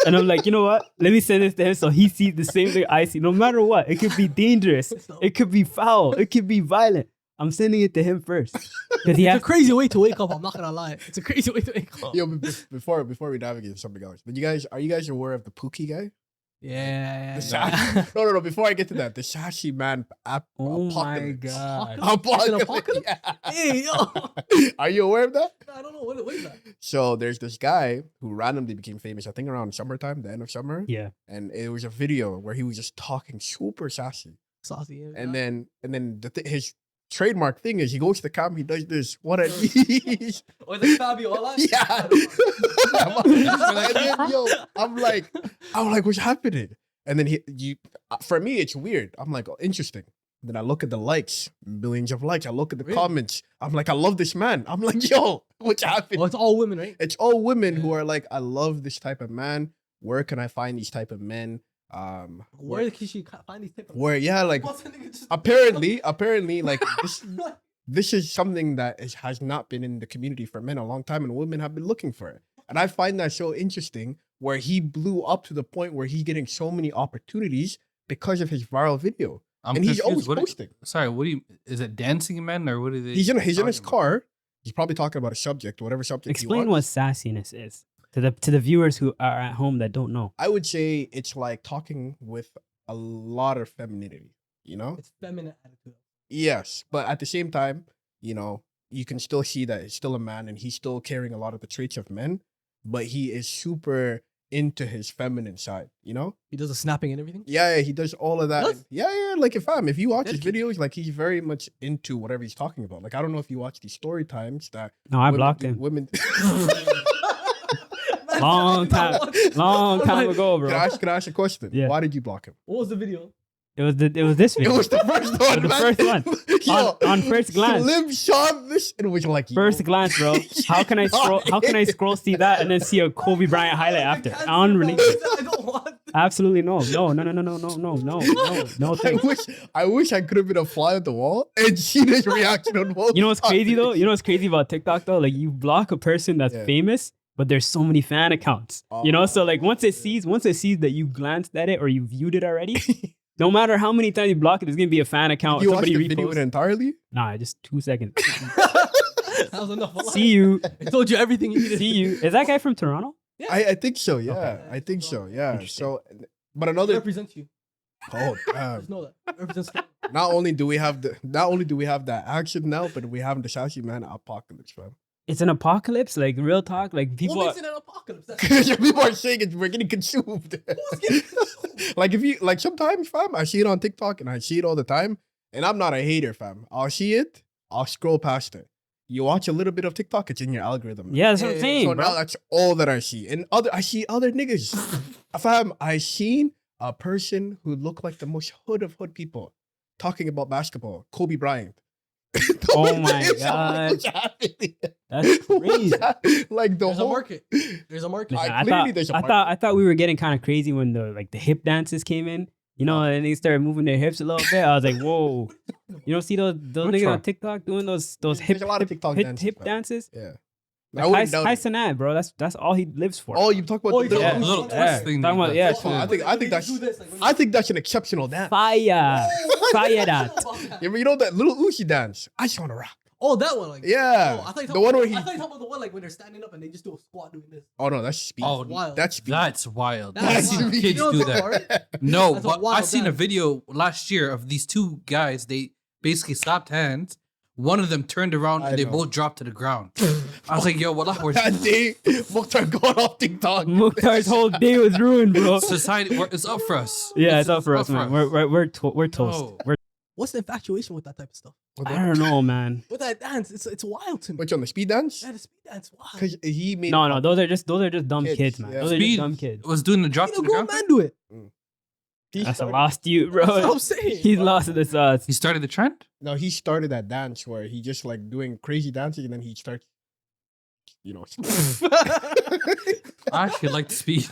And I'm like, you know what? Let me send this to him so he sees the same thing I see. No matter what, it could be dangerous, it could be foul, it could be violent. I'm sending it to him first because he It's a has. crazy way to wake up. I'm not gonna lie. It's a crazy way to wake up. Yo, before we navigate to something else, but are you guys aware of the Pookie guy? Yeah. The Sassy, no. Before I get to that, the Sassy Man Oh my Apocalypse. god! Apocalypse? Yeah. Hey, yo. Are you aware of that? I don't know. What is that? So there's this guy who randomly became famous, I think around summertime, the end of summer. Yeah. And it was a video where he was just talking super sassy. Saucy. Yeah. And then his trademark thing is he goes to the camera, he does this. What are these? Or the Fabio Ola? Yeah. And then, yo, I'm like, what's happening? And then for me, it's weird. I'm like, oh, interesting. Then I look at the likes, millions of likes. I look at the comments. I'm like, I love this man. I'm like, yo, what's happening? Well, it's all women, right? It's all women who are like, I love this type of man. Where can I find these type of men? Where can she find these tips? Where, yeah, like What's the nigga just- apparently, like this is something that has not been in the community for men a long time, and women have been looking for it. And I find that so interesting. Where he blew up to the point where he's getting so many opportunities because of his viral video, and he's always posting. Sorry, what do you? Is it dancing men or what is it? He's in his car. He's probably talking about a subject, whatever subject. Explain he what wants. sassiness is to the viewers who are at home that don't know. I would say it's like talking with a lot of femininity, you know? It's feminine attitude. Yes, but at the same time, you know, you can still see that he's still a man and he's still carrying a lot of the traits of men, but he is super into his feminine side, you know? He does the snapping and everything? Yeah, he does all of that. Does? Yeah, like if you watch his Dedicated. videos, like he's very much into whatever he's talking about. Like I don't know if you watch these story times that No, I women blocked do- him. Women Long time ago, bro. Can I ask a question? Yeah. Why did you block him? What was the video? It was this It video. was the first one. The man. first one. Yo, on first glance. Slim shot this and was like First glance, bro. How can I scroll see that and then see a Kobe Bryant highlight after? Unrelated. I don't want that. Absolutely no. No. Thanks. I wish I could have been a fly on the wall and seen his reaction on both. You know what's crazy sides. though? You know what's crazy about TikTok though? Like you block a person that's Yeah. famous, but there's so many fan accounts. You know, so like once it sees that you glanced at it or you viewed it already, no matter how many times you block it, there's gonna be a fan account. You watched Somebody the video reposts. entirely? Nah, just 2 seconds. That was enough. See you. I told you everything you needed. See you. Is that guy from Toronto? I think so, yeah. Okay. I think so, yeah. Interesting. So, but It another represents you. oh damn. Just know that. It represents Not only do we have that action now, but we have the Sassy Man Apocalypse, fam. It's an apocalypse, like real talk. Like people. What Are, makes it an apocalypse? That's People are saying we're getting consumed. who's getting consumed? Like if you like sometimes, fam, I see it on TikTok and I see it all the time. And I'm not a hater, fam. I'll see it, I'll scroll past it. You watch a little bit of TikTok, it's in your algorithm. yeah, that's what I'm saying, So bro. now that's all that I see. And I see other niggas. Fam, I seen a person who looked like the most hood of hood people talking about basketball, Kobe Bryant. Oh my It's like, God. what's happening? That's crazy. Like the There's a whole market. There's a market. Like, I clearly there's a I thought we were getting kind of crazy when the hip dances came in. You know, and they started moving their hips a little bit. I was like, whoa. You don't see those Which niggas one? on TikTok doing those There's hip a lot of TikTok hip dances, fam. dances? Yeah. Like, I wouldn't doubt Hi it. Sanat, bro. That's all he lives for. Oh, you talk about Oh, the you yeah, talk little about- twist thing. Talking about- that- yeah, Oh, I think When they that's do this, like, when I think that's an exceptional dance. Fire. Oh, Fire I that. don't know about that. Yeah, but you know that little Uzi dance? I just want to rock. Oh, that one. Like, Yeah. Oh, I thought you The talking one about- where he- I thought you talking about the one like when they're standing up and they just do a squat doing this. Oh no, that's speed. Oh, Wild. That's speed. That's wild. That's I've seen wild. kids You know do what I'm that. talking about, right? No, That's a but I wild seen a dance. video last year of these two guys. They basically slapped hands. One of them turned around I and they know. both dropped to the ground. I was like, yo, what up? That day, Mukhtar going off TikTok. Mukhtar's whole day was ruined, bro. Society, it's up for us. Yeah, it's up for us, man. We're toast. Oh. We're What's the infatuation with that type of stuff? I don't know, man. With that dance, it's wild to me. Which on the speed dance? Yeah, the speed dance, wild. Because he made No, those are just dumb Kids, kids, man. yeah. Those are just Speed dumb kids. was doing the drop You to know, the grown ground. man do it. he That's a started- lost you, That's what bro. I'm saying. He's bro. lost in the sauce. He started the trend. No, he started that dance where he just like doing crazy dances and then he starts, you know, I actually like the speed.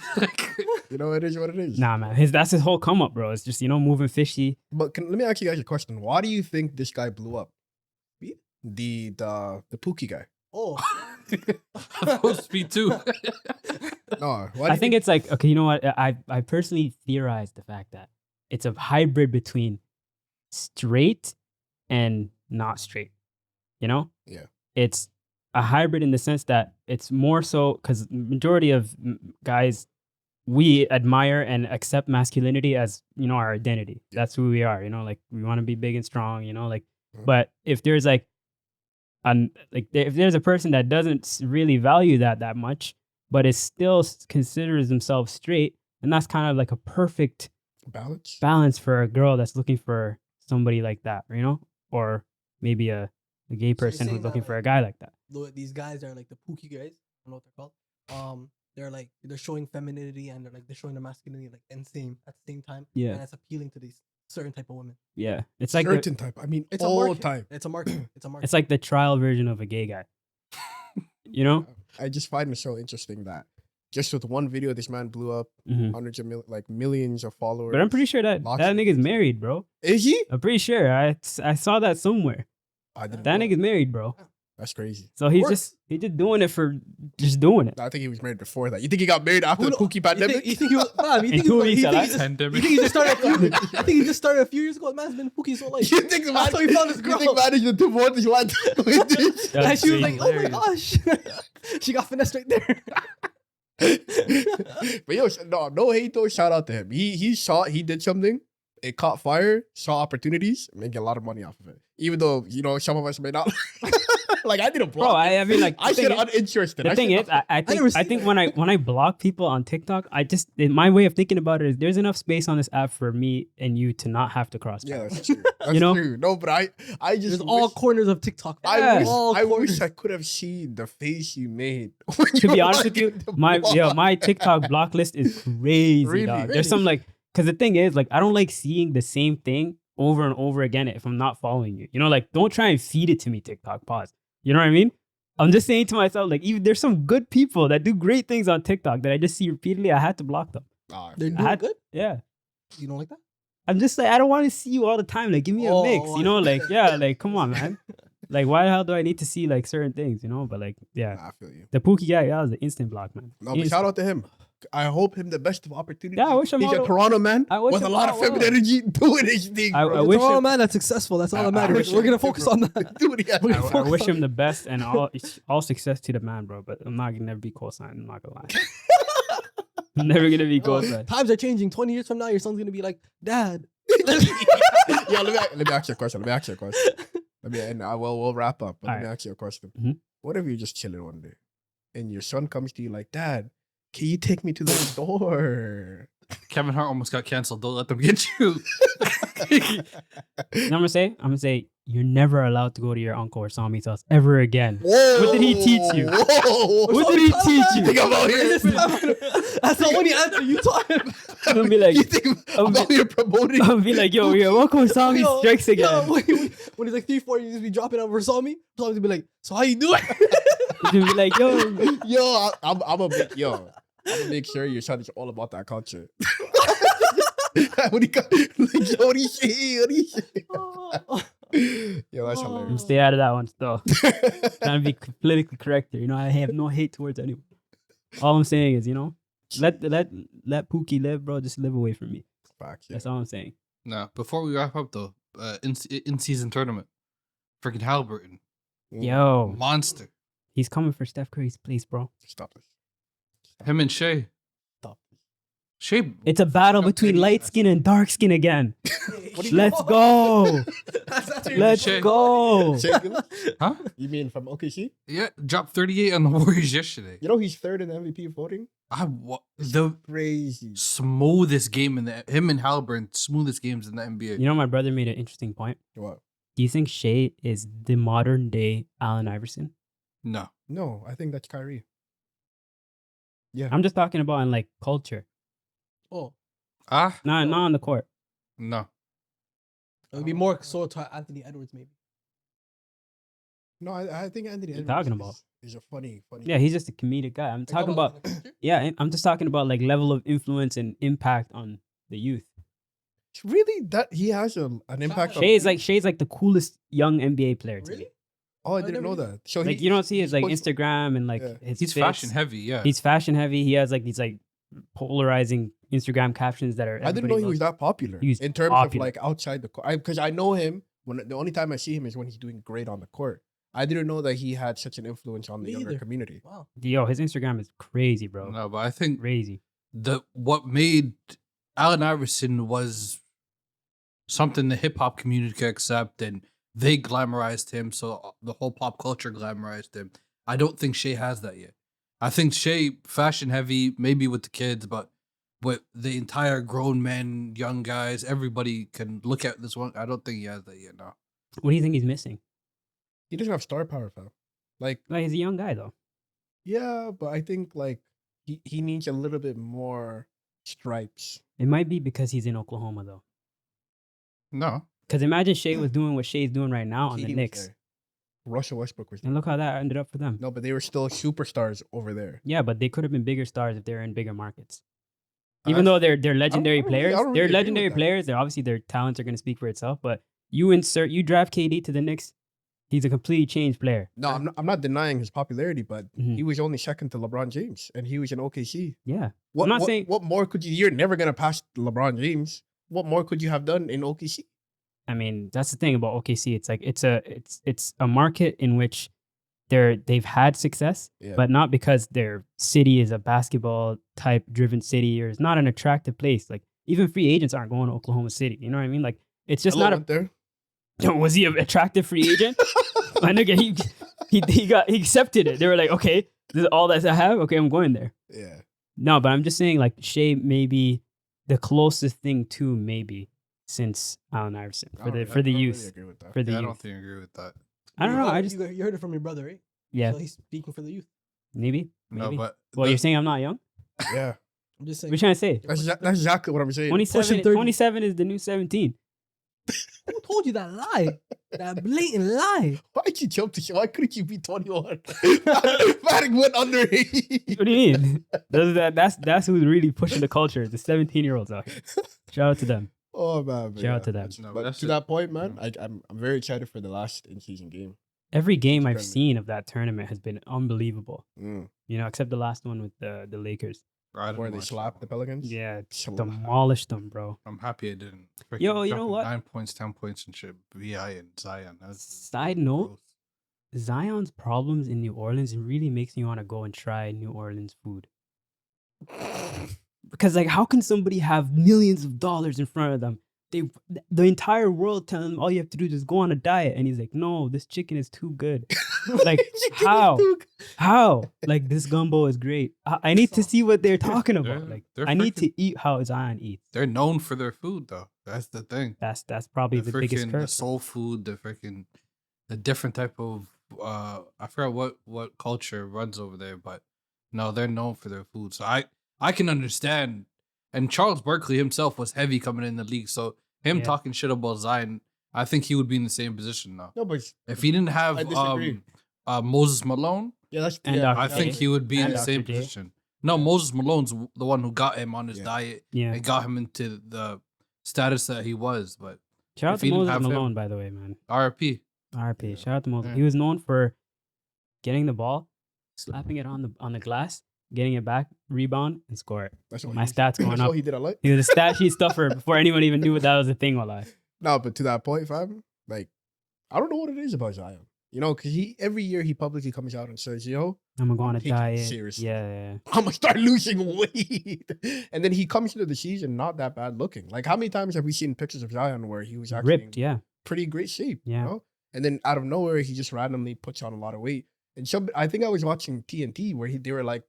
you know, it is what it is. Nah, man. That's his whole come up, bro. It's just moving fishy. But let me ask you guys a question. Why do you think this guy blew up? Me? The Pookie guy. Oh, Speed too. No, why do I you think it's like, okay, you know what? I personally theorized the fact that it's a hybrid between straight and not straight. You know? Yeah. It's a hybrid in the sense that it's more so because majority of guys, we admire and accept masculinity as, our identity. That's who we are, like we want to be big and strong, like, Mhm. but if there's like, if there's a person that doesn't really value that much, but is still considers themselves straight, and that's kind of like a perfect balance for a girl that's looking for somebody like that, or maybe a gay So you're person saying who's looking that, for a guy like that. these guys are like the pookie guys. I don't know what they're called. They're showing femininity and they're showing their masculinity at the same time. Yeah. And it's appealing to these certain type of women. Yeah, it's like Certain type. I mean, It's all a market. time. It's a market. It's a market. it's like the trial version of a gay guy. I just find it so interesting that just with one video, this man blew up Mhm. hundreds of millions of followers. But I'm pretty sure that Lots that of nigga's views. married, bro. Is he? I'm pretty sure. I saw that somewhere. I didn't That know. nigga's married, bro. That's crazy. So he's Works. just doing it for just doing it. I think he was married before that. You think he got married after Who the kno- Pookie pandemic? You think he was, fam, you In think 2 he was- weeks, you I think like he just- Pandemic. you think he just started a few I think he just started a few years ago. Man's been pookie his whole life. You think the That's how he found his You girl. think man is the two boys land with this? That's And she was like, crazy. oh my gosh. She got finessed right there. But yo, no hate though. Shout out to him. He did something it caught fire, saw opportunities, making a lot of money off of it. Even though, you know, some of us may not. Like, I didn't block. Bro, I mean, like, I should uninterested. The thing is, I think when I block people on TikTok, my way of thinking about it is there's enough space on this app for me and you to not have to cross. Yeah, that's true. That's you know? true. No, but I just there's all corners of TikTok. I wish I could have seen the face you made. To be honest with you, my TikTok block list is crazy. Really? Dog. Really? There's some like, because the thing is, like, I don't like seeing the same thing over and over again if I'm not following you. You know, like, don't try and feed it to me, TikTok. Pause. You know what I mean? I'm just saying to myself, like, even there's some good people that do great things on TikTok that I just see repeatedly. I had to block them. They're doing good? Yeah. You don't like that? I'm just like, I don't want to see you all the time. Like, give me a mix, you know? Like, yeah, like, come on, man. Like, why the hell do I need to see, like, certain things, you know? But, like, yeah. I feel you. The Pookie guy, that was an instant block, man. No, but shout out to him. I hope him the best of opportunities. Yeah, I wish him He's a Toronto man with a lot of feminine energy doing his thing. I wish Toronto man that's successful. That's all that matters. We're going to focus on that. I wish him the best and all success to the man, bro. But I'm not going to never be co-signed. I'm not going to lie. I'm never going to be co-signed. Times are changing. 20 years from now, your son's going to be like, Dad. Yeah, let me ask you a question. And we'll wrap up. But let me ask you a question. Mm-hmm. What if you're just chilling one day and your son comes to you like, Dad, can you take me to the store? Kevin Hart almost got canceled. Don't let them get you. You know what I'm gonna say, you're never allowed to go to your uncle or Sami's house ever again. Whoa, what did he teach you? What did he teach you? Think about here. That's the only answer you taught him. I'm gonna be like, you think about your promoting? I'm gonna be like, yo, your uncle Sami strikes again. When he's like 3-4, you just be dropping over Sami. Sami's gonna be like, so how you doing? He's gonna be like, I'm gonna make sure your son is all about that culture. What do you say? Yo, that's hilarious. Stay out of that one still. Trying to be politically correct here. You know, I have no hate towards anyone. All I'm saying is, you know, let Pookie live, bro. Just live away from me. Facts, yeah. That's all I'm saying. Nah, before we wrap up though, in season tournament, freaking Halliburton, yo, monster. He's coming for Steph Curry's place, bro. Stop this. Him and Shea. Shea. It's a battle between light skin and dark skin again. Let's go. Let's go. Huh? You mean from OKC? Yeah, dropped 38 on the Warriors yesterday. You know he's third in the MVP voting? The crazy smoothest game in him and Halliburton, smoothest games in the NBA. You know, my brother made an interesting point. What? Do you think Shea is the modern day Allen Iverson? No, I think that's Kyrie. Yeah, I'm just talking about in like culture. Oh, not on the court. No, it would be more so to Anthony Edwards maybe. No, I think Anthony Edwards talking about? is a funny. Yeah, he's just a comedic guy. I'm talking about. Yeah, I'm just talking about like level of influence and impact on the youth. Really, that he has an impact. Shay's like the coolest young NBA player to me. Oh, I didn't know that. So like you don't see his like Instagram and like he's fashion heavy. Yeah, he's fashion heavy. He has like these like polarizing Instagram captions that are. I didn't know he was that popular. In terms of like outside the court, because I know him when the only time I see him is when he's doing great on the court. I didn't know that he had such an influence on the younger community. Wow. Yo, his Instagram is crazy, bro. No, but I think crazy. What made Allen Iverson was something the hip hop community could accept, and they glamorized him, so the whole pop culture glamorized him. I don't think Shea has that yet. I think Shea fashion heavy, maybe with the kids, but with the entire grown men, young guys, everybody can look at this one. I don't think he has that yet. No. What do you think he's missing? He doesn't have star power, fam. Like he's a young guy though. Yeah, but I think like he needs a little bit more stripes. It might be because he's in Oklahoma though. No. Because imagine Shea was doing what Shea's doing right now on the Knicks. Russell Westbrook was there. And look how that ended up for them. No, but they were still superstars over there. Yeah, but they could have been bigger stars if they were in bigger markets. Even though they're legendary players. They're legendary players. They're obviously their talents are going to speak for itself. But you draft KD to the Knicks, he's a completely changed player. No, I'm not denying his popularity, but he was only second to LeBron James, and he was in OKC. Yeah. I'm not saying what more could you? You're never gonna pass LeBron James. What more could you have done in OKC? I mean, that's the thing about OKC. It's like it's a market in which they've had success, but not because their city is a basketball type driven city or it's not an attractive place. Like even free agents aren't going to Oklahoma City. You know what I mean? Like, it's just not there. Was he an attractive free agent? My nigga, he accepted it. They were like, okay, this is all that I have. Okay, I'm going there. Yeah. No, but I'm just saying, like, Shea may be the closest thing to maybe since Allen Iverson for the youth. Really agree with that. For the youth. I don't think I agree with that. I don't know. You heard it from your brother, right? Yeah. So he's speaking for the youth. Maybe. No, but you're saying I'm not young? Yeah. I'm just saying. What are you trying to say? That's exactly what I'm saying. 27 is the new 17. Who told you that lie? That blatant lie. Why'd you jump to? Why couldn't you be 21? Matic went underage. What do you mean? That's who's really pushing the culture. The 17-year-olds out here. Shout out to them. Oh man, Shout out to them. But to that point, man, I'm very excited for the last in-season game. Every game I've seen of that tournament has been unbelievable. You know, except the last one with the Lakers. Where they slapped the Pelicans? Yeah, demolished them, bro. I'm happy I didn't. Yo, you know what? 9 points, 10 points and shit. VI and Zion. Side note, Zion's problems in New Orleans really makes me want to go and try New Orleans food. Because, like, how can somebody have millions of dollars in front of them? The entire world telling him all you have to do is just go on a diet, and he's like, "No, this chicken is too good." Like, how? Like, this gumbo is great. I need to see what they're talking about. Like, I need to eat how Zion eats. They're known for their food, though. That's the thing. That's probably the biggest curse. The soul food, the different type of I forgot what culture runs over there, but no, they're known for their food. So I can understand. And Charles Barkley himself was heavy coming in the league, so him talking shit about Zion, I think he would be in the same position now. No, but if he didn't have Moses Malone, I think he would be in the same position. No, Moses Malone's the one who got him on his diet and got him into the status that he was. But shout out to Moses Malone, by the way, man. RP. Shout out to Moses. He was known for getting the ball, slapping it on the glass, getting it back, rebound, and score it. My stats going up. He did a lot. He was a stat sheet stuffer before anyone even knew that was a thing. No, but to that point, fam, like, I don't know what it is about Zion. You know, because every year he publicly comes out and says, "Yo, I'm gonna go on a diet. Seriously, yeah, I'm gonna start losing weight." And then he comes into the season not that bad looking. Like, how many times have we seen pictures of Zion where he was actually ripped? Yeah, pretty great shape. Yeah, you know? And then out of nowhere, he just randomly puts on a lot of weight. And I think I was watching TNT where they were like,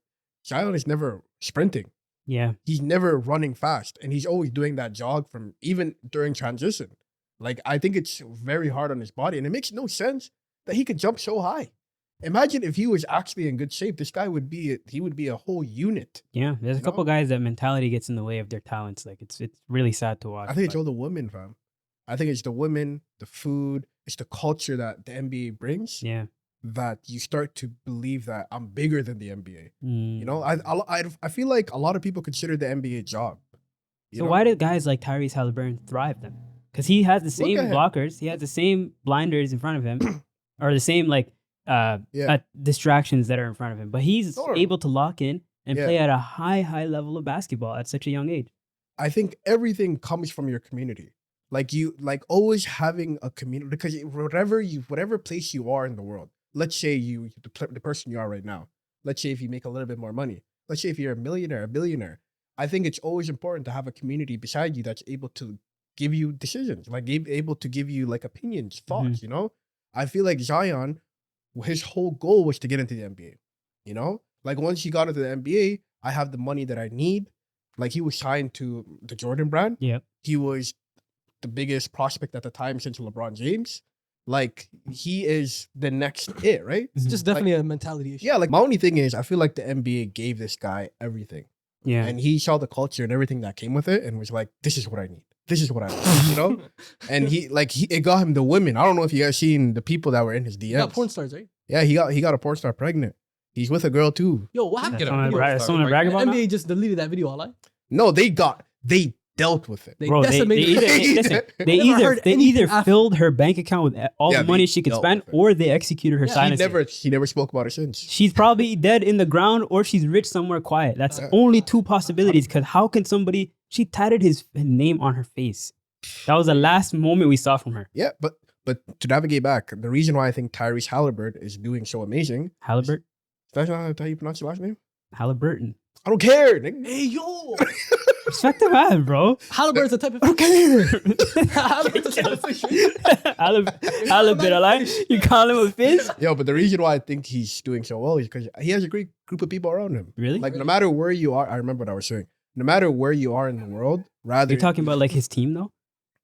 Zion is never sprinting. Yeah, he's never running fast, and he's always doing that jog from even during transition. Like, I think it's very hard on his body, and it makes no sense that he could jump so high. Imagine if he was actually in good shape. This guy would be a whole unit. Yeah, there's a couple guys that mentality gets in the way of their talents. Like, it's really sad to watch. I think it's all the women, fam. I think it's the women, the food, it's the culture that the NBA brings. Yeah, that you start to believe that I'm bigger than the NBA. You know, I feel like a lot of people consider the NBA a job. So why did guys like Tyrese Halliburton thrive then? Because he has the same blockers, he has the same blinders in front of him, or the same distractions that are in front of him. But he's able to lock in and play at a high level of basketball at such a young age. I think everything comes from your community. Like, always having a community, because whatever place you are in the world. Let's say the person you are right now. Let's say if you make a little bit more money. Let's say if you're a millionaire, a billionaire. I think it's always important to have a community beside you that's able to give you decisions, like able to give you like opinions, thoughts, you know? I feel like Zion, his whole goal was to get into the NBA, you know? Like, once he got into the NBA, I have the money that I need. Like, he was signed to the Jordan brand. Yep. He was the biggest prospect at the time since LeBron James. Like, he is the next it, right? It's just definitely a mentality issue. Yeah, like, my only thing is, I feel like the NBA gave this guy everything. Yeah. And he saw the culture and everything that came with it and was like, this is what I need. This is what I want, you know? And it got him the women. I don't know if you guys seen the people that were in his DMs. He got porn stars, right? Yeah, he got a porn star pregnant. He's with a girl too. Yo, what happened? Someone brag about NBA just deleted that video online. No, they dealt with it. They either filled her bank account with all the money she could spend, or they executed her silence. He never spoke about her since. She's probably dead in the ground, or she's rich somewhere quiet. That's only two possibilities. Because how can she tatted his name on her face? That was the last moment we saw from her. Yeah, but to navigate back, the reason why I think Tyrese Halliburton is doing so amazing. Halliburton? That's not how you pronounce your last name? Halliburton. I don't care. Nigga. Hey, yo. Respect the man, bro. Halliburton's the type of Okay. Halliburton's the type of fish. Halibut, I like. You call him a fish? Yo, but the reason why I think he's doing so well is because he has a great group of people around him. Really? Like, no matter where you are, I remember what I was saying. No matter where you are in the world, rather... You're talking about like his team though?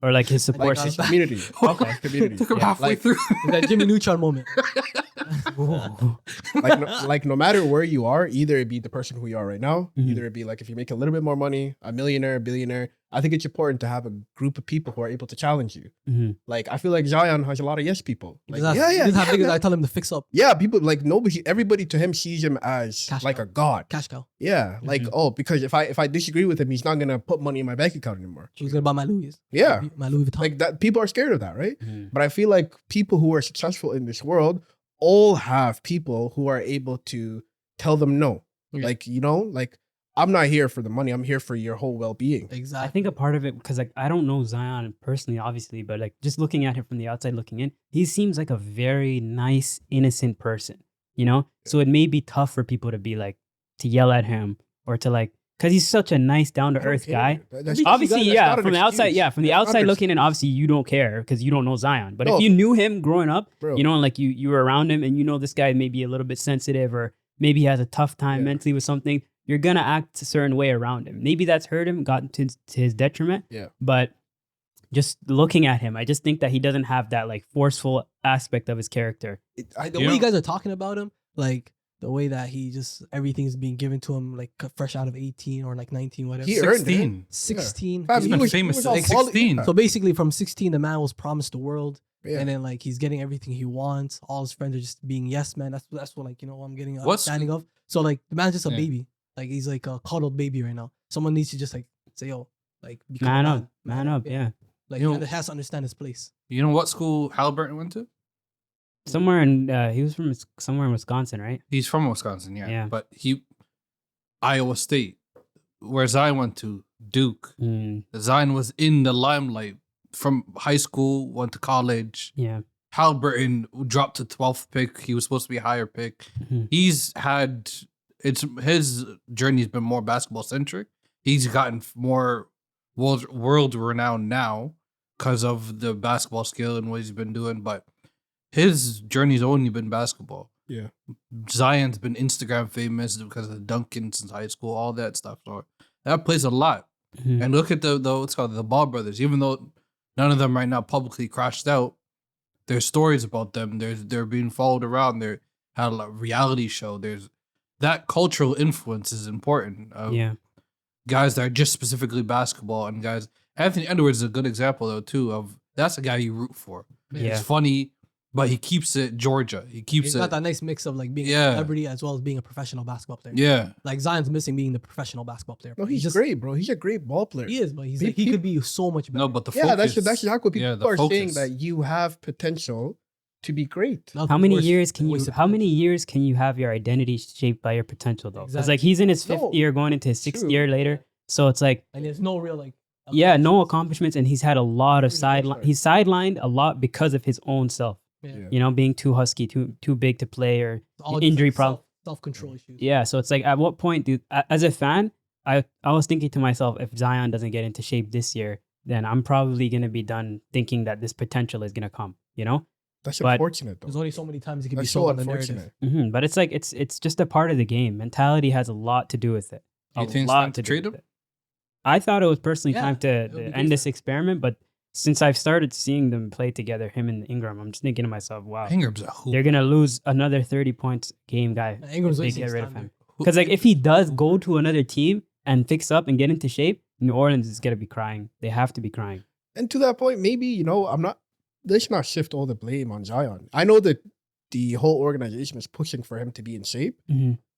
Or like his support like his system? community. Okay. Community. Took him Yeah, halfway like, through. That Jimmy Neutron moment. like no matter where you are, either it be the person who you are right now, either it be like if you make a little bit more money, a millionaire, billionaire. I think it's important to have a group of people who are able to challenge you. Like I feel like Zion has a lot of yes people. Like He doesn't have niggas I tell him to fix up. yeah, people like everybody to him sees him as Cash like cow. a god. Cash cow. Yeah, like because if I disagree with him, he's not gonna put money in my bank account anymore. He was gonna buy my Louis. Yeah, My Louis Vuitton. like that. People are scared of that, right? But I feel like people who are successful in this world all have people who are able to tell them no. Yeah. Like like I'm not here for the money. I'm here for your whole well-being. Exactly. I think a part of it, because like I don't know Zion personally, obviously, but like just looking at him from the outside looking in, he seems like a very nice, innocent person, you know? So it may be tough for people to be like, to yell at him or to like, because he's such a nice, down-to-earth guy. Obviously, yeah, from the outside, from the outside looking in, obviously you don't care because you don't know Zion. But if you knew him growing up, you know, like you were around him and you know this guy may be a little bit sensitive or maybe he has a tough time mentally with something, you're gonna act a certain way around him. Maybe that's hurt him, gotten to his detriment. Yeah. But just looking at him, I just think that he doesn't have that like forceful aspect of his character. The way you guys are talking about him, like the way that he just everything's being given to him like fresh out of 18 or like 19, whatever. He earned 16. 16. Yeah. He's been famous since 16. So basically, from 16, the man was promised the world. Yeah. And then like he's getting everything he wants. All his friends are just being yes man. That's what like I'm getting What's- understanding of. So like the man's just a Yeah. baby. Like he's like a coddled baby right now. Someone needs to just like say, yo, like become Man a up, man up, yeah. Like You know- he has to understand his place. You know what school Halliburton went to? Somewhere in he was from somewhere in Wisconsin, right? He's from Wisconsin, yeah. Yeah. But Iowa State, where Zion went to, Duke. Zion was in the limelight from high school, went to college. Yeah. Halliburton dropped to 12th pick. He was supposed to be a higher pick. He's had his journey's been more basketball centric. He's gotten more world renowned now because of the basketball skill and what he's been doing. But his journey's only been basketball. Yeah. Zion's been Instagram famous because of the Duncan since high school, all that stuff. So that plays a lot. And look at the what's called the Ball brothers. Even though none of them right now publicly crashed out, there's stories about them. They're being followed around. They had a reality show. There's that cultural influence is important. Guys that are just specifically basketball and guys. Anthony Edwards is a good example though too of that's a guy you root for. Yeah. He's funny, but he keeps it Georgia. He's got that nice mix of like being a celebrity as well as being a professional basketball player. Yeah. Like Zion's missing being the professional basketball player. No, he's just great, bro. He's a great ball player. He is, but he's like, he could be so much better. No, but the Yeah, focus, that's exactly what people the are saying, focus. that you have potential to be great. How many years can you have your identity shaped by your potential though? Because Exactly. like he's in his fifth year, going into his sixth year later. So it's like, and there's no real like no accomplishments, and he's had a lot of he's sidelined a lot because of his own self. Yeah. You know, being too husky, too big to play, or injury problem, self-control issues. Yeah, so it's like, at what point, dude? As a fan, I was thinking to myself, if Zion doesn't get into shape this year, then I'm probably gonna be done thinking that this potential is gonna come. You know, that's unfortunate though. There's only so many times it can That's be so on the unfortunate. narrative. But it's like it's just a part of the game. Mentality has a lot to do with it. Do you think it's time to trade him? I thought it was personally time it to would be end this experiment, but since I've started seeing them play together, him and Ingram, I'm just thinking to myself, wow, Ingram's a hoop. they're gonna lose another 30 points game guy. Ingram's if they wasting get his rid of time, him. Because like if he does go to another team and fix up and get into shape, New Orleans is gonna be crying. They have to be crying. And to that point, maybe, let's not shift all the blame on Zion. I know that the whole organization is pushing for him to be in shape,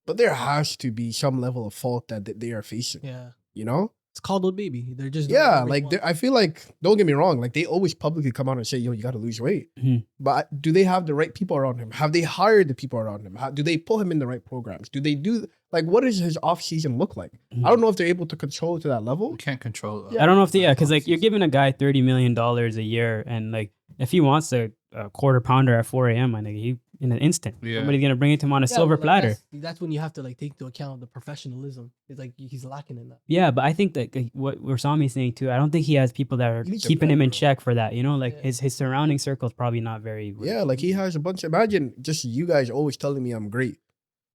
but there has to be some level of fault that they are facing. Yeah. You know? It's called old baby. They're just I feel like, don't get me wrong, like they always publicly come out and say, yo, you got to lose weight. But do they have the right people around him? Have they hired the people around him? Do they pull him in the right programs? Do they do, like, what does his off season look like? I don't know if they're able to control it to that level. You can't control it. I don't know if because like you're giving a guy $30 million a year, and like if he wants a quarter pounder at 4 a.m., I think in an instant. Yeah. Somebody's gonna bring it to him on a silver but, like, platter. that's when you have to like take into account the professionalism. It's like he's lacking in that. Yeah, but I think that what Rasami's saying too, I don't think he has people that are You need to keeping him in bro. check for that. You know, like Yeah. his surrounding circle is probably not very. Yeah, like he has a bunch of, imagine just you guys always telling me I'm great.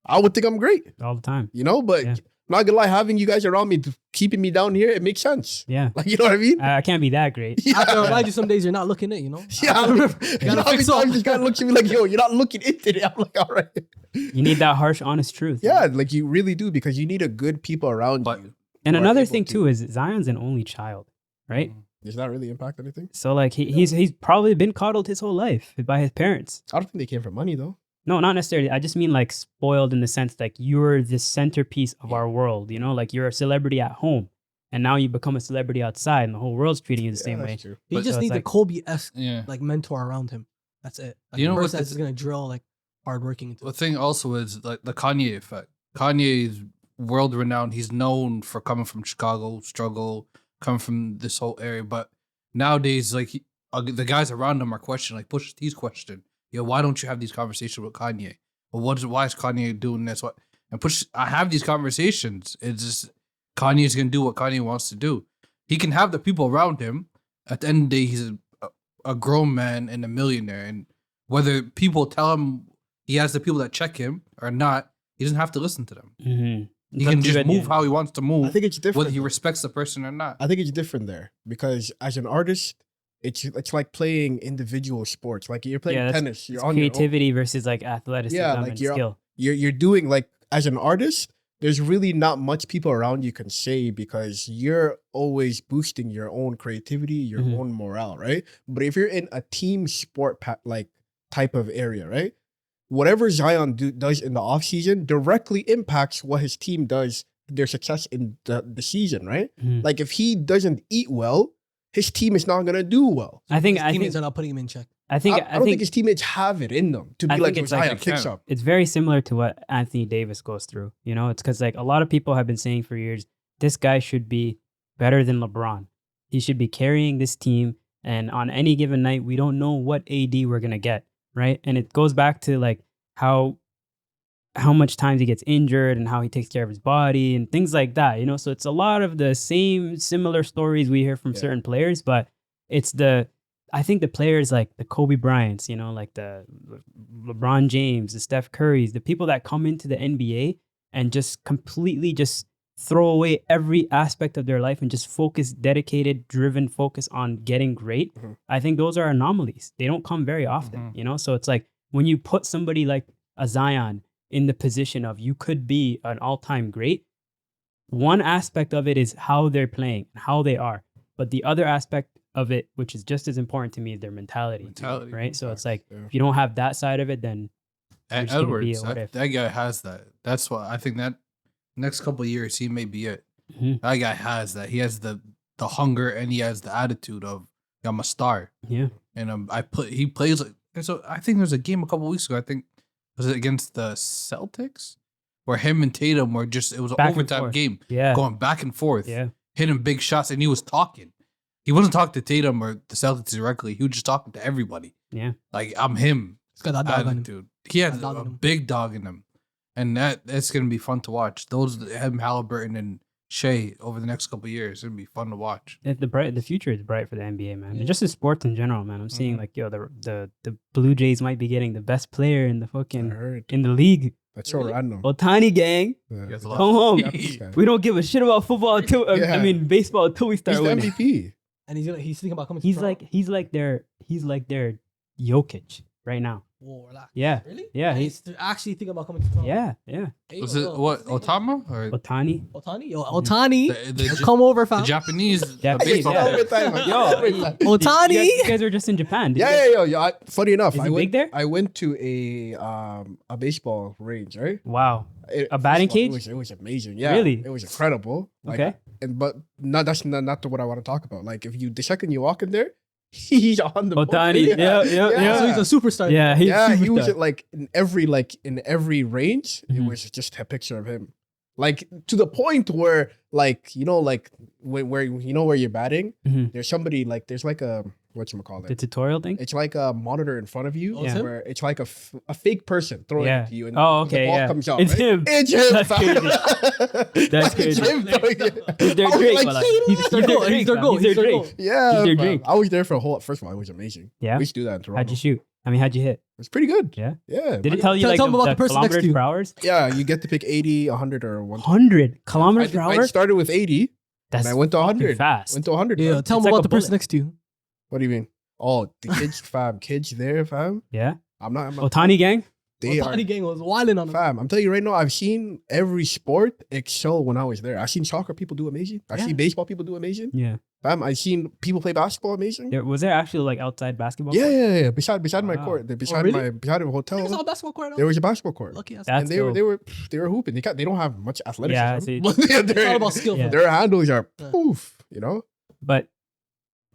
I would think I'm great, all the time. you know, but Yeah. not gonna lie, having you guys around me, keeping me down here, it makes sense. Yeah, Like, you know what I mean? I can't be that great. I have to remind you some days you're not looking it, you know? Yeah. You You know gotta how many fix up. times this guy looks at me like, yo, you're not looking into it. I'm like, all right. You need that harsh, honest truth. Yeah, like you really do, because you need a good people around But- you. And who are another able thing to- too is Zion's an only child, right? Does that really impact anything? So like he's probably been coddled his whole life by his parents. I don't think they came for money though. No, not necessarily. I just mean like spoiled in the sense like you're the centerpiece of our world. You know, like you're a celebrity at home, and now you become a celebrity outside, and the whole world's treating you the same way. That's true. He But- just so it's needs a like- Kobe-esque Yeah. like mentor around him. That's it. Like, You know a what person that's the- gonna drill like hardworking into The it. thing also is like the Kanye effect. Kanye is world renowned. He's known for coming from Chicago, struggle, coming from this whole area. But nowadays, like the guys around him are questioning, like Pusha T's question, yo, why don't you have these conversations with Kanye? Well, why is Kanye doing this? What? And I have these conversations. It's just Kanye's gonna do what Kanye wants to do. He can have the people around him. At the end of the day, he's a grown man and a millionaire. And whether people tell him he has the people that check him or not, he doesn't have to listen to them. Mm-hmm. He can just move how he wants to move, I think it's different. whether he though. respects the person or not. I think it's different there, because as an artist, it's like playing individual sports. Like you're playing Yeah, that's- tennis, you're It's on your own. creativity versus like athleticism like and you're- skill. You're doing, like, as an artist, there's really not much people around you can say, because you're always boosting your own creativity, your Mhm. own morale, right? But if you're in a team sport like type of area, right? Whatever Zion does in the off season directly impacts what his team does, their success in the season, right? Mhm. Like if he doesn't eat well, his team is not gonna do well. I think His teammates are not putting him in check. I think I don't think his teammates have it in them to I be like, think yo, it's like Zion, they fix can't. up. it's very similar to what Anthony Davis goes through. You know, it's because like a lot of people have been saying for years, this guy should be better than LeBron. He should be carrying this team. And on any given night, we don't know what AD we're gonna get, right? And it goes back to like how much times he gets injured and how he takes care of his body and things like that. You know, so it's a lot of the same similar stories we hear from Yeah. certain players, but it's I think the players like the Kobe Bryants, you know, like the LeBron James, the Steph Currys, the people that come into the NBA and just completely just throw away every aspect of their life and just focus, dedicated, driven focus on getting great. Mhm. I think those are anomalies. They don't come very often, you know? So it's like when you put somebody like a Zion in the position of you could be an all-time great, one aspect of it is how they're playing, how they are. But the other aspect of it, which is just as important to me, is their mentality. Right? So it's like, Yeah. if you don't have that side of it, then And just gonna be Edwards, a what if. that guy has that. That's why I think that next couple of years he may be it. Mhm. That guy has that. He has the hunger and he has the attitude of I'm a star. yeah. And he plays like so. I think there's a game a couple weeks ago. I think was it against the Celtics where him and Tatum were just it was an Back and overtime forth. game Yeah. going back and forth, Yeah. hitting big shots, and he was talking. He wasn't talking to Tatum or the Celtics directly. He was just talking to everybody. Yeah. Like I'm him. He's got that dog on him. Attitude. He has That dog a in him. big dog in him, and that's gonna be fun to watch. Those him, Halliburton, and Shea over the next couple of years. It'll be fun to watch. The future is bright for the NBA, man. And just in sports in general, man. I'm seeing Mhm. like, yo, the Blue Jays might be getting the best player in the I fucking heard. in the league. That's so random. Otani gang. Yeah. Yes, a Come lot. home. This guy. We don't give a shit about football until Yeah. baseball until we start He's the winning. MVP. And he's thinking about coming to He's Toronto. like their Jokic right now. Whoa, relax. Yeah. Really? Yeah, And he's- he's actually thinking about coming to Toronto. Yeah. Hey, Was yo, it yo, what what's his name? Otama or Otani. Otani? Yo, Otani. the Come over, the fam. Japanese Japanese, baseball yeah. player? Otani. You guys were just in Japan. Did you guys- Yeah. Funny enough, Is he I went big there? I went to a baseball range, right? Wow. It- A batting first of all, cage? It was amazing. Yeah, Really? it was incredible. Like, Okay. but that's not what I want to talk about. Like if you the second you walk in there, he's on the Otani. Yeah. So he's a superstar. Yeah, he's Yeah, he was superstar. like in every range. It Mhm. was just a picture of him, like to the point where like where you know where you're batting. Mhm. There's somebody like there's like a whatchamacallit. The tutorial thing? It's like a monitor in front of you, Yeah. where it's like a fake person throwing it to you, and Oh, the okay, ball yeah. comes out. It's right? him. It's him. That's fam. crazy. That's Like, crazy. it's him throwing it. He's their I was Drake, like, but like, "See, he's their goal, Drake. he's their fam. goal, He's their he's their Drake. goal. Yeah, He's their fam. Drake. I was there for a whole. First of all, it was amazing. Yeah. We used to do that in Toronto. How'd you shoot? I mean, how'd you hit? It's pretty good. Yeah. Yeah. Did it tell you Tell- like tell 'em about the person next to kilometers you. per hours? Yeah, you get to pick 80, 100, or 120. 100 kilometers per I hour? started with 80, That's and I went to fucking 100. fast. Went to 100. Yeah, fam. tell It's them like about a the person bullet. next to you. What do you mean? Oh, the kids, fam. Kids there, fam. Yeah. I'm not. Otani gang? They are. Tiny gang was wilding on him. Fam, I'm telling you right now, I've seen every sport excel when I was there. I've seen soccer people do amazing. I've Yeah. seen baseball people do amazing. Yeah. Fam, I've seen people play basketball amazing. Was there actually like outside basketball? Yeah. Beside my Wow. court, beside really? beside the I hotel, think it's all basketball court. there was a basketball court. Lucky ass. That's And dope. they were hooping. They don't have much athleticism. Yeah, I see. but It's all about skill. Yeah. for them. their handles are Yeah. poof. You know. But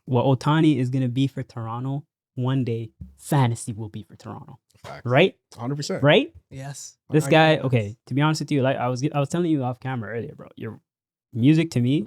what Otani is going to be for Toronto, one day, fantasy will be for Toronto. Facts. Right? 100%. Right? Yes. This Alright, guy, yes. okay, to be honest with you, like I was telling you off camera earlier, bro. Your music to me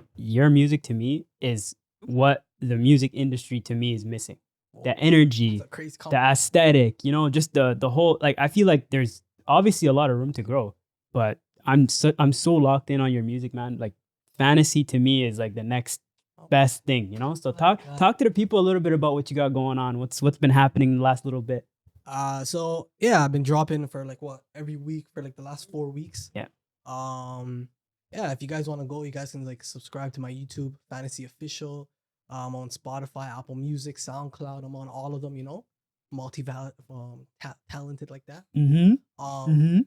is what the music industry to me is missing. The energy, That's a crazy the compliment. aesthetic, just the whole, like, I feel like there's obviously a lot of room to grow, but I'm so locked in on your music, man. Like, fantasy to me is like the next best thing, So talk to the people a little bit about what you got going on. What's been happening the last little bit. So yeah, I've been dropping for like every week for like the last 4 weeks. Yeah. Yeah, if you guys want to go, you guys can like subscribe to my YouTube, Fantasy Official. I'm on Spotify, Apple Music, SoundCloud. I'm on all of them, talented like that. Mm-hmm.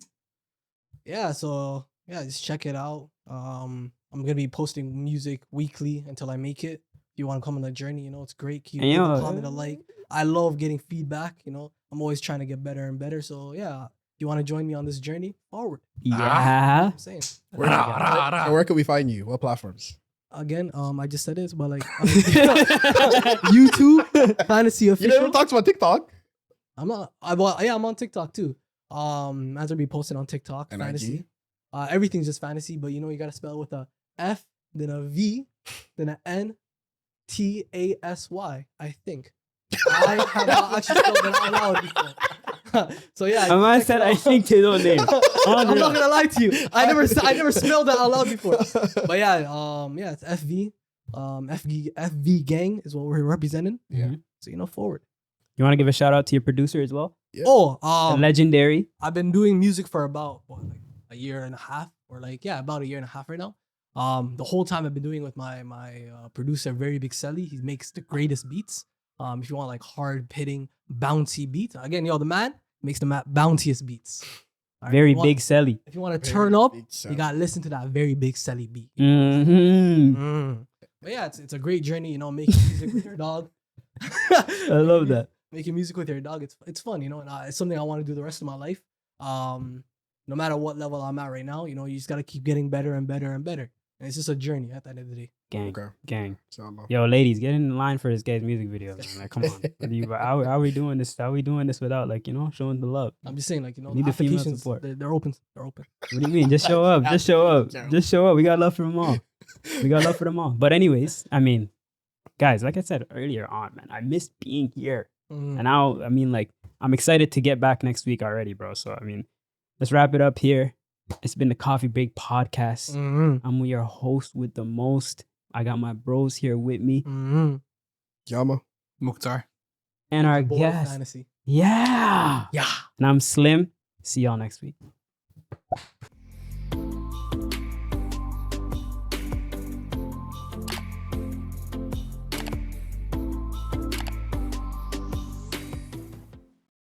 Yeah, so yeah, just check it out. I'm gonna be posting music weekly until I make it. If you want to come on the journey, it's great. Keep And, leave a comment, a like. I love getting feedback. I'm always trying to get better and better. So yeah, if you want to join me on this journey, forward. Yeah. I'm saying. And where can we find you? What platforms? Again, I just said this, but like YouTube, Fantasy You Official. never talked about TikTok I'm not. I'm on TikTok too. As I be posting on TikTok, and Fantasy. IG. Everything's just fantasy, but you gotta spell it with a F, then a V, then a NTASY. I think. I have not actually spelled that out loud before. So yeah. A man said, I think his own name. I'm not gonna lie to you. I never smelled that out loud before. But yeah, it's FV. FV gang is what we're representing. Yeah. So forward. You want to give a shout out to your producer as well? Yeah. The legendary. I've been doing music for about a year and a half, or about a year and a half right now. The whole time I've been doing with my producer, Very Big Selly. He makes the greatest beats. If you want like hard hitting, bouncy beats, again, the man makes the bounciest beats. All right, Very Big Selly. If you want to Very turn up, Big Selly. you gotta listen to that Very Big Selly beat. Mm-hmm. But yeah, it's a great journey, making music with your dog. I love that. Making music with your dog, it's fun, and it's something I want to do the rest of my life. No matter what level I'm at right now, you just gotta keep getting better and better and better. And it's just a journey at the end of the day. Gang. Jama. Yo, ladies, get in line for this guy's music video, man. Like, come on. How are we doing this? How are we doing this without, showing the love? I'm just saying, Need the the female applications, support. they're open. They're open. What do you mean? Just show up. Just show up. Just show up. We got love for them all. But anyways, guys, like I said earlier on, man, I missed being here. Mhm. And now, I'm excited to get back next week already, bro. So, let's wrap it up here. It's been the Coffee Break Podcast. Mhm. I'm your host with the most. I got my bros here with me. Mhm. Jama. Mukhtar. And our Boy guest. fantasy. Yeah. Yeah. And I'm Slim. See y'all next week.